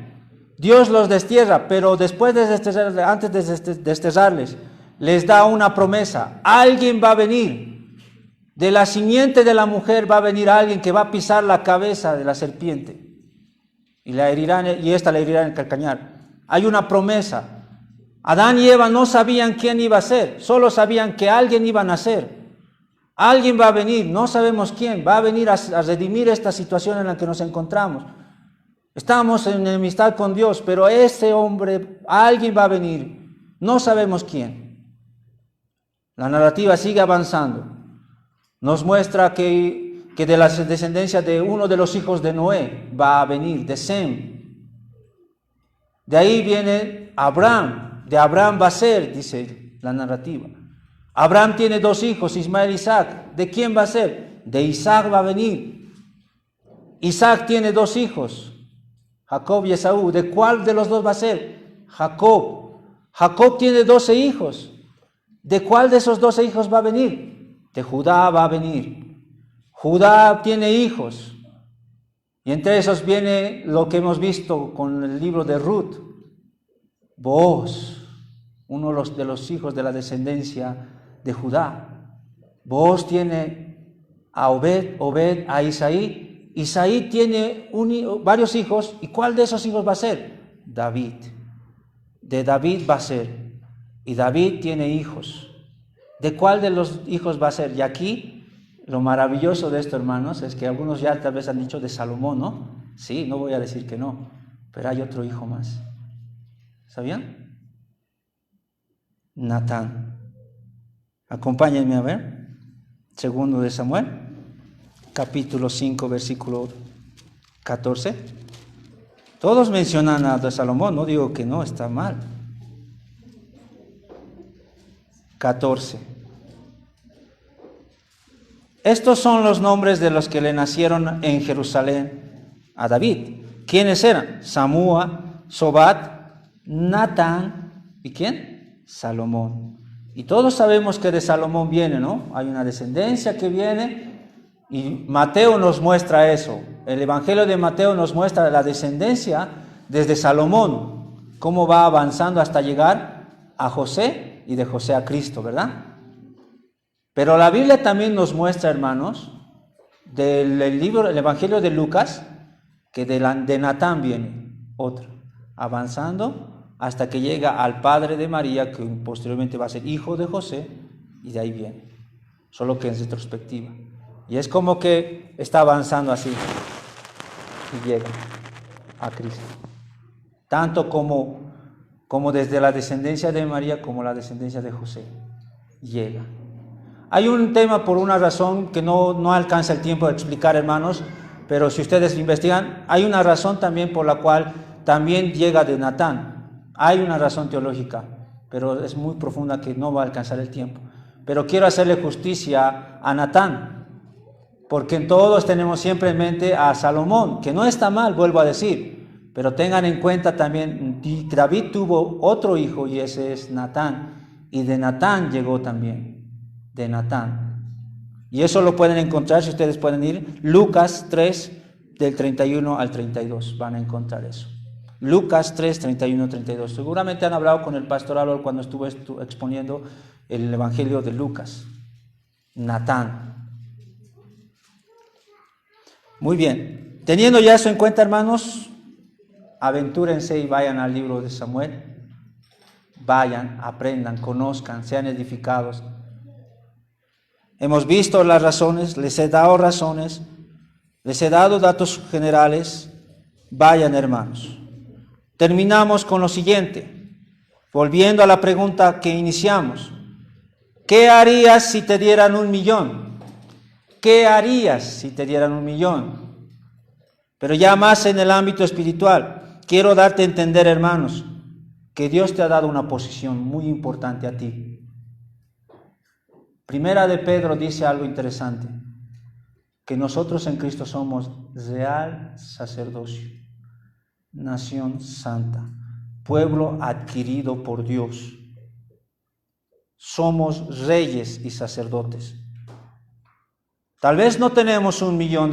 Dios los destierra, pero después de desterrarles, antes de desterrarles, les da una promesa. Alguien va a venir. De la simiente de la mujer va a venir alguien que va a pisar la cabeza de la serpiente. Y esta la herirá en el calcañar. Hay una promesa. Adán y Eva no sabían quién iba a ser, solo sabían que alguien iba a nacer. Alguien va a venir, no sabemos quién, va a venir a redimir esta situación en la que nos encontramos. Estamos en enemistad con Dios, pero ese hombre, alguien va a venir, no sabemos quién. La narrativa sigue avanzando. Nos muestra que de la descendencia de uno de los hijos de Noé va a venir, de Sem. De ahí viene Abraham, de Abraham va a ser, dice la narrativa. Abraham tiene dos hijos, Ismael y Isaac. ¿De quién va a ser? De Isaac va a venir. Isaac tiene dos hijos, Jacob y Esaú. ¿De cuál de los dos va a ser? Jacob. Jacob tiene 12 hijos. ¿De cuál de esos 12 hijos va a venir? De Judá va a venir. Judá tiene hijos. Y entre esos viene lo que hemos visto con el libro de Ruth. Booz, uno de los hijos de la descendencia de Judá. Booz tiene a Obed a Isaí. Isaí tiene varios hijos. ¿Y cuál de esos hijos va a ser? David. De David va a ser. Y David tiene hijos. ¿De cuál de los hijos va a ser? Y aquí lo maravilloso de esto, hermanos, es que algunos ya tal vez han dicho de Salomón, ¿no? Sí, no voy a decir que no, pero hay otro hijo más. ¿Sabían? Natán. Acompáñenme a ver. Segundo de Samuel, capítulo 5, versículo 14. Todos mencionan a Salomón, no digo que no, está mal. 14. Estos son los nombres de los que le nacieron en Jerusalén a David. ¿Quiénes eran? Samúa, Sobat, Natán, ¿y quién? Salomón. Y todos sabemos que de Salomón viene, ¿no? Hay una descendencia que viene y Mateo nos muestra eso. El Evangelio de Mateo nos muestra la descendencia desde Salomón, cómo va avanzando hasta llegar a José y de José a Cristo, ¿verdad? Pero la Biblia también nos muestra, hermanos, del libro, el Evangelio de Lucas, que de Natán viene otro. avanzando hasta que llega al padre de María, que posteriormente va a ser hijo de José, y de ahí viene, solo que en retrospectiva. Y es como que está avanzando así y llega a Cristo. Tanto como desde la descendencia de María como la descendencia de José llega. Hay un tema por una razón que no alcanza el tiempo de explicar, hermanos, pero si ustedes investigan, hay una razón también por la cual también llega de Natán. Hay una razón teológica, pero es muy profunda que no va a alcanzar el tiempo. Pero quiero hacerle justicia a Natán, porque en todos tenemos siempre en mente a Salomón, que no está mal, vuelvo a decir, pero tengan en cuenta también, David tuvo otro hijo y ese es Natán, y de Natán llegó también, de Natán. Y eso lo pueden encontrar, si ustedes pueden ir, Lucas 3, del 31 al 32, van a encontrar eso. Lucas 3, 31, 32. Seguramente han hablado con el pastor Álvaro cuando estuvo exponiendo el Evangelio de Lucas. Natán. Muy bien. Teniendo ya eso en cuenta, hermanos, aventúrense y vayan al libro de Samuel. Vayan, aprendan, conozcan, sean edificados. Hemos visto las razones, les he dado razones, les he dado datos generales. Vayan, hermanos. Terminamos con lo siguiente, volviendo a la pregunta que iniciamos. ¿Qué harías si te dieran 1 millón? ¿Qué harías si te dieran 1 millón? Pero ya más en el ámbito espiritual, quiero darte a entender, hermanos, que Dios te ha dado una posición muy importante a ti. Primera de Pedro dice algo interesante, que nosotros en Cristo somos real sacerdocio, nación santa, pueblo adquirido por Dios. Somos reyes y sacerdotes. Tal vez no tenemos $1 millón,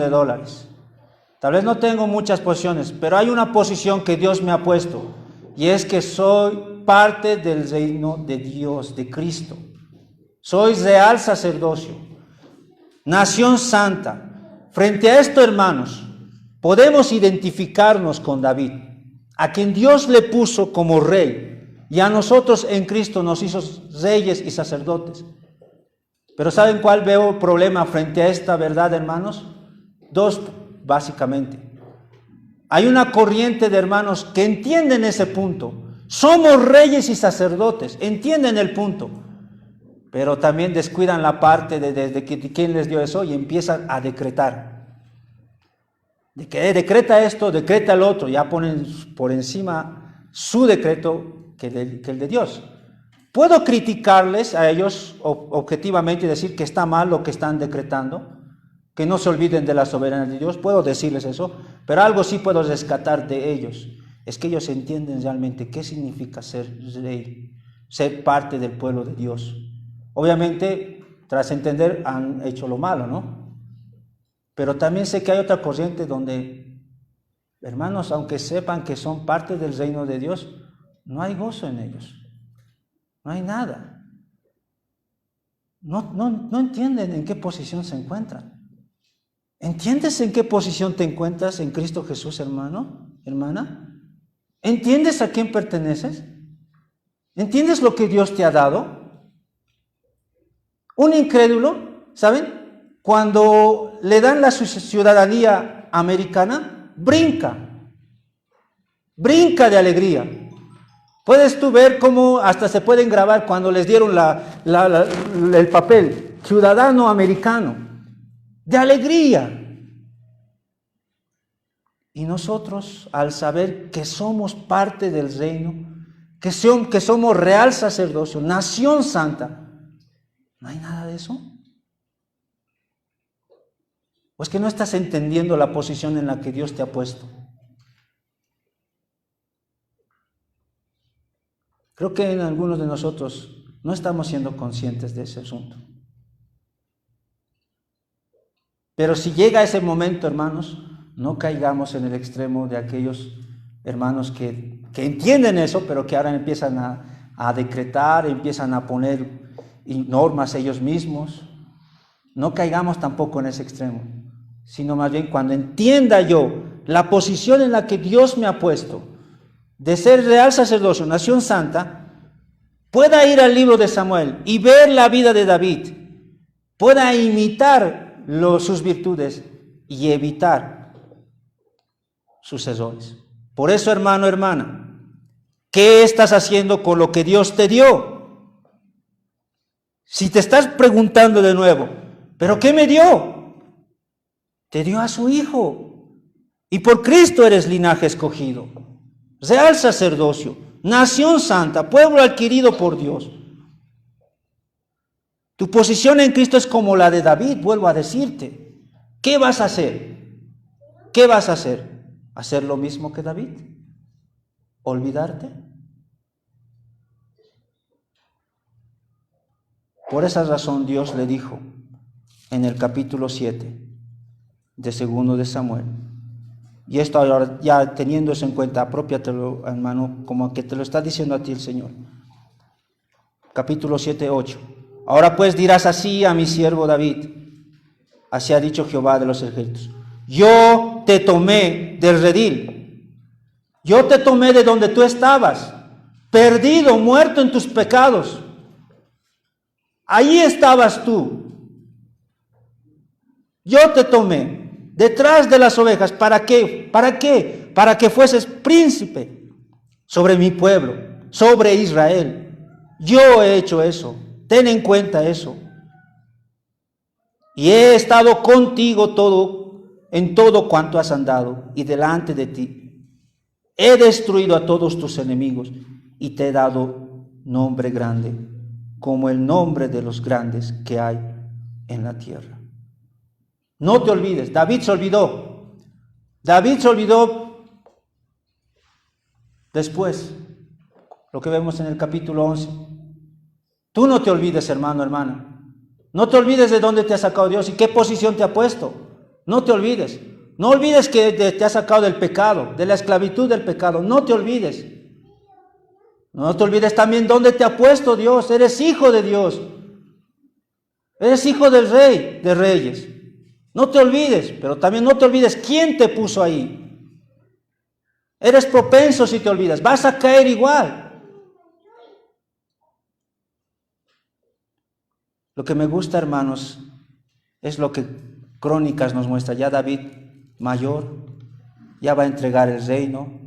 tal vez no tengo muchas posiciones, pero hay una posición que Dios me ha puesto, y es que soy parte del reino de Dios, de Cristo. Soy real sacerdocio, nación santa. Frente a esto, hermanos, podemos identificarnos con David, a quien Dios le puso como rey, y a nosotros en Cristo nos hizo reyes y sacerdotes. Pero ¿saben cuál veo problema frente a esta verdad, hermanos? 2, básicamente. Hay una corriente de hermanos que entienden ese punto. Somos reyes y sacerdotes, entienden el punto, pero también descuidan la parte de quién les dio eso y empiezan a decretar. De que decreta esto, decreta el otro, ya ponen por encima su decreto que el de Dios. Puedo criticarles a ellos objetivamente y decir que está mal lo que están decretando, que no se olviden de la soberanía de Dios, puedo decirles eso, pero algo sí puedo rescatar de ellos, es que ellos entienden realmente qué significa ser rey, ser parte del pueblo de Dios. Obviamente, tras entender, han hecho lo malo, ¿no? Pero también sé que hay otra corriente donde, hermanos, aunque sepan que son parte del reino de Dios, no hay gozo en ellos. No hay nada. No entienden en qué posición se encuentran. ¿Entiendes en qué posición te encuentras en Cristo Jesús, hermano, hermana? ¿Entiendes a quién perteneces? ¿Entiendes lo que Dios te ha dado? Un incrédulo, ¿saben? Cuando le dan la ciudadanía americana, brinca de alegría. Puedes tú ver cómo hasta se pueden grabar cuando les dieron el papel, ciudadano americano, de alegría. Y nosotros, al saber que somos parte del reino, que somos real sacerdocio, nación santa, ¿no hay nada de eso? ¿O es que no estás entendiendo la posición en la que Dios te ha puesto? Creo que en algunos de nosotros no estamos siendo conscientes de ese asunto. Pero si llega ese momento, hermanos, no caigamos en el extremo de aquellos hermanos que entienden eso, pero que ahora empiezan a decretar, empiezan a poner normas ellos mismos. No caigamos tampoco en ese extremo, sino más bien cuando entienda yo la posición en la que Dios me ha puesto, de ser real sacerdocio, nación santa, pueda ir al libro de Samuel y ver la vida de David, pueda imitar sus virtudes y evitar sus errores. Por eso, hermano, hermana, ¿qué estás haciendo con lo que Dios te dio? Si te estás preguntando de nuevo, ¿pero qué me dio? Te dio a su Hijo. Y por Cristo eres linaje escogido, real sacerdocio, nación santa, pueblo adquirido por Dios. Tu posición en Cristo es como la de David, vuelvo a decirte. ¿Qué vas a hacer? ¿Qué vas a hacer? ¿Hacer lo mismo que David? ¿Olvidarte? Por esa razón Dios le dijo en el capítulo 7 de segundo de Samuel, y esto ahora ya teniendo eso en cuenta, apropiátelo, hermano, como que te lo está diciendo a ti el Señor. Capítulo 7, 8. Ahora pues dirás así a mi siervo David, así ha dicho Jehová de los ejércitos: yo te tomé del redil, yo te tomé de donde tú estabas, perdido, muerto en tus pecados. Ahí estabas tú. Yo te tomé detrás de las ovejas. ¿Para qué? ¿Para qué? Para que fueses príncipe sobre mi pueblo, sobre Israel. Yo he hecho eso. Ten en cuenta eso. Y he estado contigo en todo cuanto has andado, y delante de ti he destruido a todos tus enemigos, y te he dado nombre grande, como el nombre de los grandes que hay en la tierra. No te olvides, David se olvidó. David se olvidó después, lo que vemos en el capítulo 11. Tú no te olvides, hermano, hermana. No te olvides de dónde te ha sacado Dios y qué posición te ha puesto. No te olvides. No olvides que te ha sacado del pecado, de la esclavitud del pecado. No te olvides. No te olvides también dónde te ha puesto Dios. Eres hijo de Dios. Eres hijo del Rey de Reyes. No te olvides, pero también no te olvides quién te puso ahí. Eres propenso si te olvidas. Vas a caer igual. Lo que me gusta, hermanos, es lo que Crónicas nos muestra. Ya David, mayor, ya va a entregar el reino.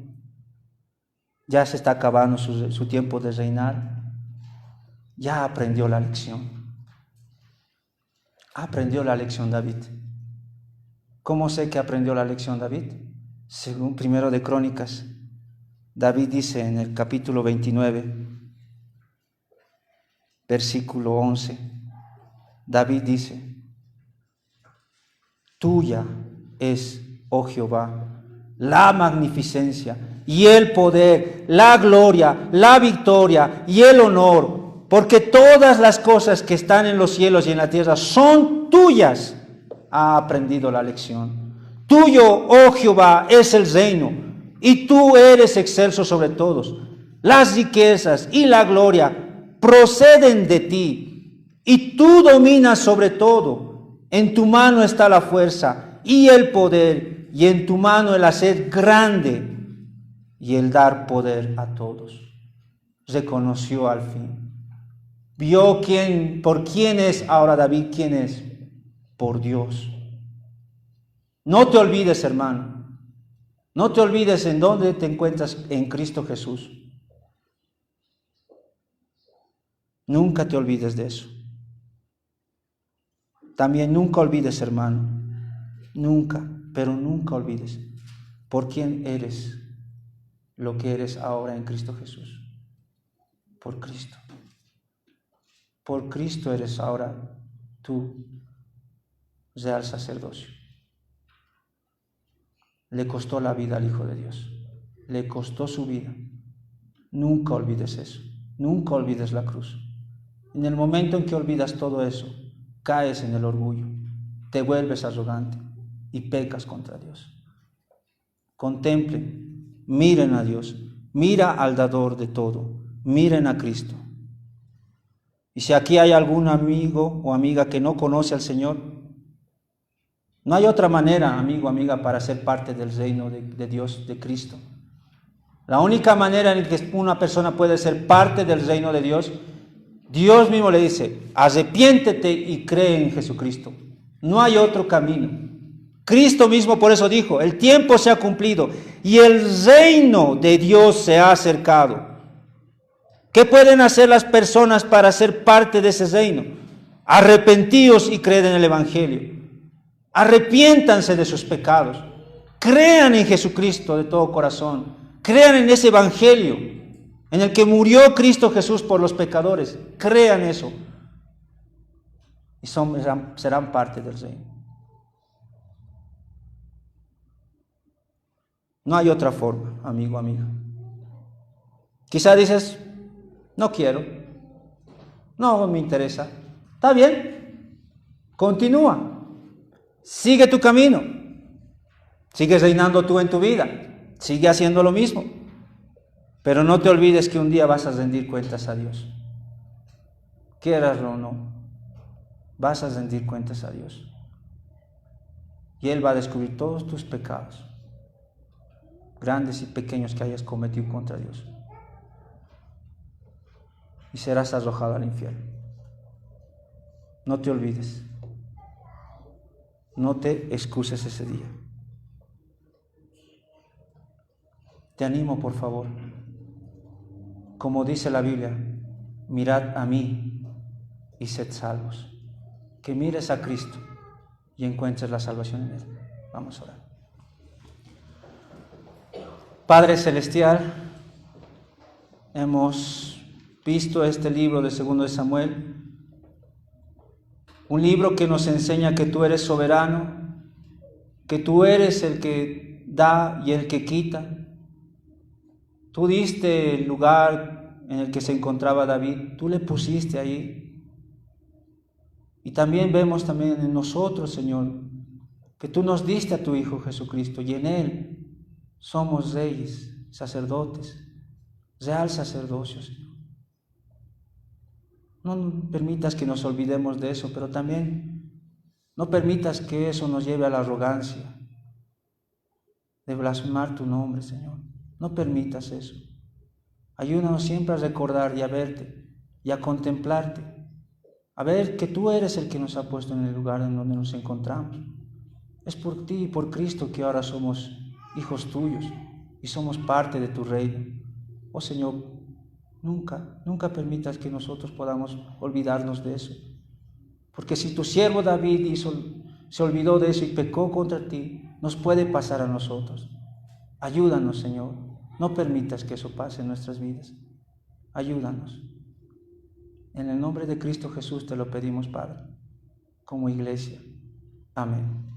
Ya se está acabando su tiempo de reinar. Ya aprendió la lección. Aprendió la lección David. ¿Cómo sé que aprendió la lección David? Según primero de Crónicas, David dice en el capítulo 29, versículo 11, David dice: tuya es, oh Jehová, la magnificencia y el poder, la gloria, la victoria y el honor, porque todas las cosas que están en los cielos y en la tierra son tuyas. Ha aprendido la lección. Tuyo, oh Jehová, es el reino, y tú eres excelso sobre todos. Las riquezas y la gloria proceden de ti, y tú dominas sobre todo. En tu mano está la fuerza y el poder, y en tu mano el hacer grande y el dar poder a todos. Reconoció al fin. Vio por quién es ahora David, quién es. Por Dios. No te olvides, hermano. No te olvides en dónde te encuentras en Cristo Jesús. Nunca te olvides de eso. También nunca olvides, hermano. Nunca, pero nunca olvides por quién eres, lo que eres ahora en Cristo Jesús. Por Cristo. Por Cristo eres ahora tú, real sacerdocio. Le costó la vida al Hijo de Dios. Le costó su vida. Nunca olvides eso. Nunca olvides la cruz. En el momento en que olvidas todo eso, caes en el orgullo, te vuelves arrogante y pecas contra Dios. Contemplen, miren a Dios, mira al dador de todo, miren a Cristo. Y si aquí hay algún amigo o amiga que no conoce al Señor, no hay otra manera, amigo o amiga, para ser parte del reino de Dios, de Cristo. La única manera en que una persona puede ser parte del reino de Dios, Dios mismo le dice, arrepiéntete y cree en Jesucristo. No hay otro camino. Cristo mismo por eso dijo, el tiempo se ha cumplido y el reino de Dios se ha acercado. ¿Qué pueden hacer las personas para ser parte de ese reino? Arrepentíos y creed en el Evangelio. Arrepiéntanse de sus pecados. Crean en Jesucristo de todo corazón. Crean en ese Evangelio en el que murió Cristo Jesús por los pecadores. Crean eso. Y serán parte del reino. No hay otra forma, amigo, amiga. Quizá dices, no quiero, no me interesa. Está bien, continúa, sigue tu camino, sigue reinando tú en tu vida, sigue haciendo lo mismo. Pero no te olvides que un día vas a rendir cuentas a Dios. Quieraslo o no, vas a rendir cuentas a Dios. Y Él va a descubrir todos tus pecados, grandes y pequeños que hayas cometido contra Dios. Y serás arrojado al infierno. No te olvides. No te excuses ese día. Te animo, por favor. Como dice la Biblia, mirad a mí y sed salvos. Que mires a Cristo y encuentres la salvación en Él. Vamos a orar. Padre Celestial, hemos visto este libro de 2 de Samuel, un libro que nos enseña que tú eres soberano, que tú eres el que da y el que quita. Tú diste el lugar en el que se encontraba David, tú le pusiste ahí. Y también vemos en nosotros, Señor, que tú nos diste a tu Hijo Jesucristo y en Él somos reyes, sacerdotes, real sacerdocio, Señor. No permitas que nos olvidemos de eso, pero también no permitas que eso nos lleve a la arrogancia de blasfemar tu nombre, Señor. No permitas eso. Ayúdanos siempre a recordar y a verte y a contemplarte, a ver que tú eres el que nos ha puesto en el lugar en donde nos encontramos. Es por ti y por Cristo que ahora somos hijos tuyos y somos parte de tu reino. Oh Señor, nunca permitas que nosotros podamos olvidarnos de eso. Porque si tu siervo David se olvidó de eso y pecó contra ti, nos puede pasar a nosotros. Ayúdanos, Señor. No permitas que eso pase en nuestras vidas. Ayúdanos. En el nombre de Cristo Jesús te lo pedimos, Padre, como iglesia. Amén.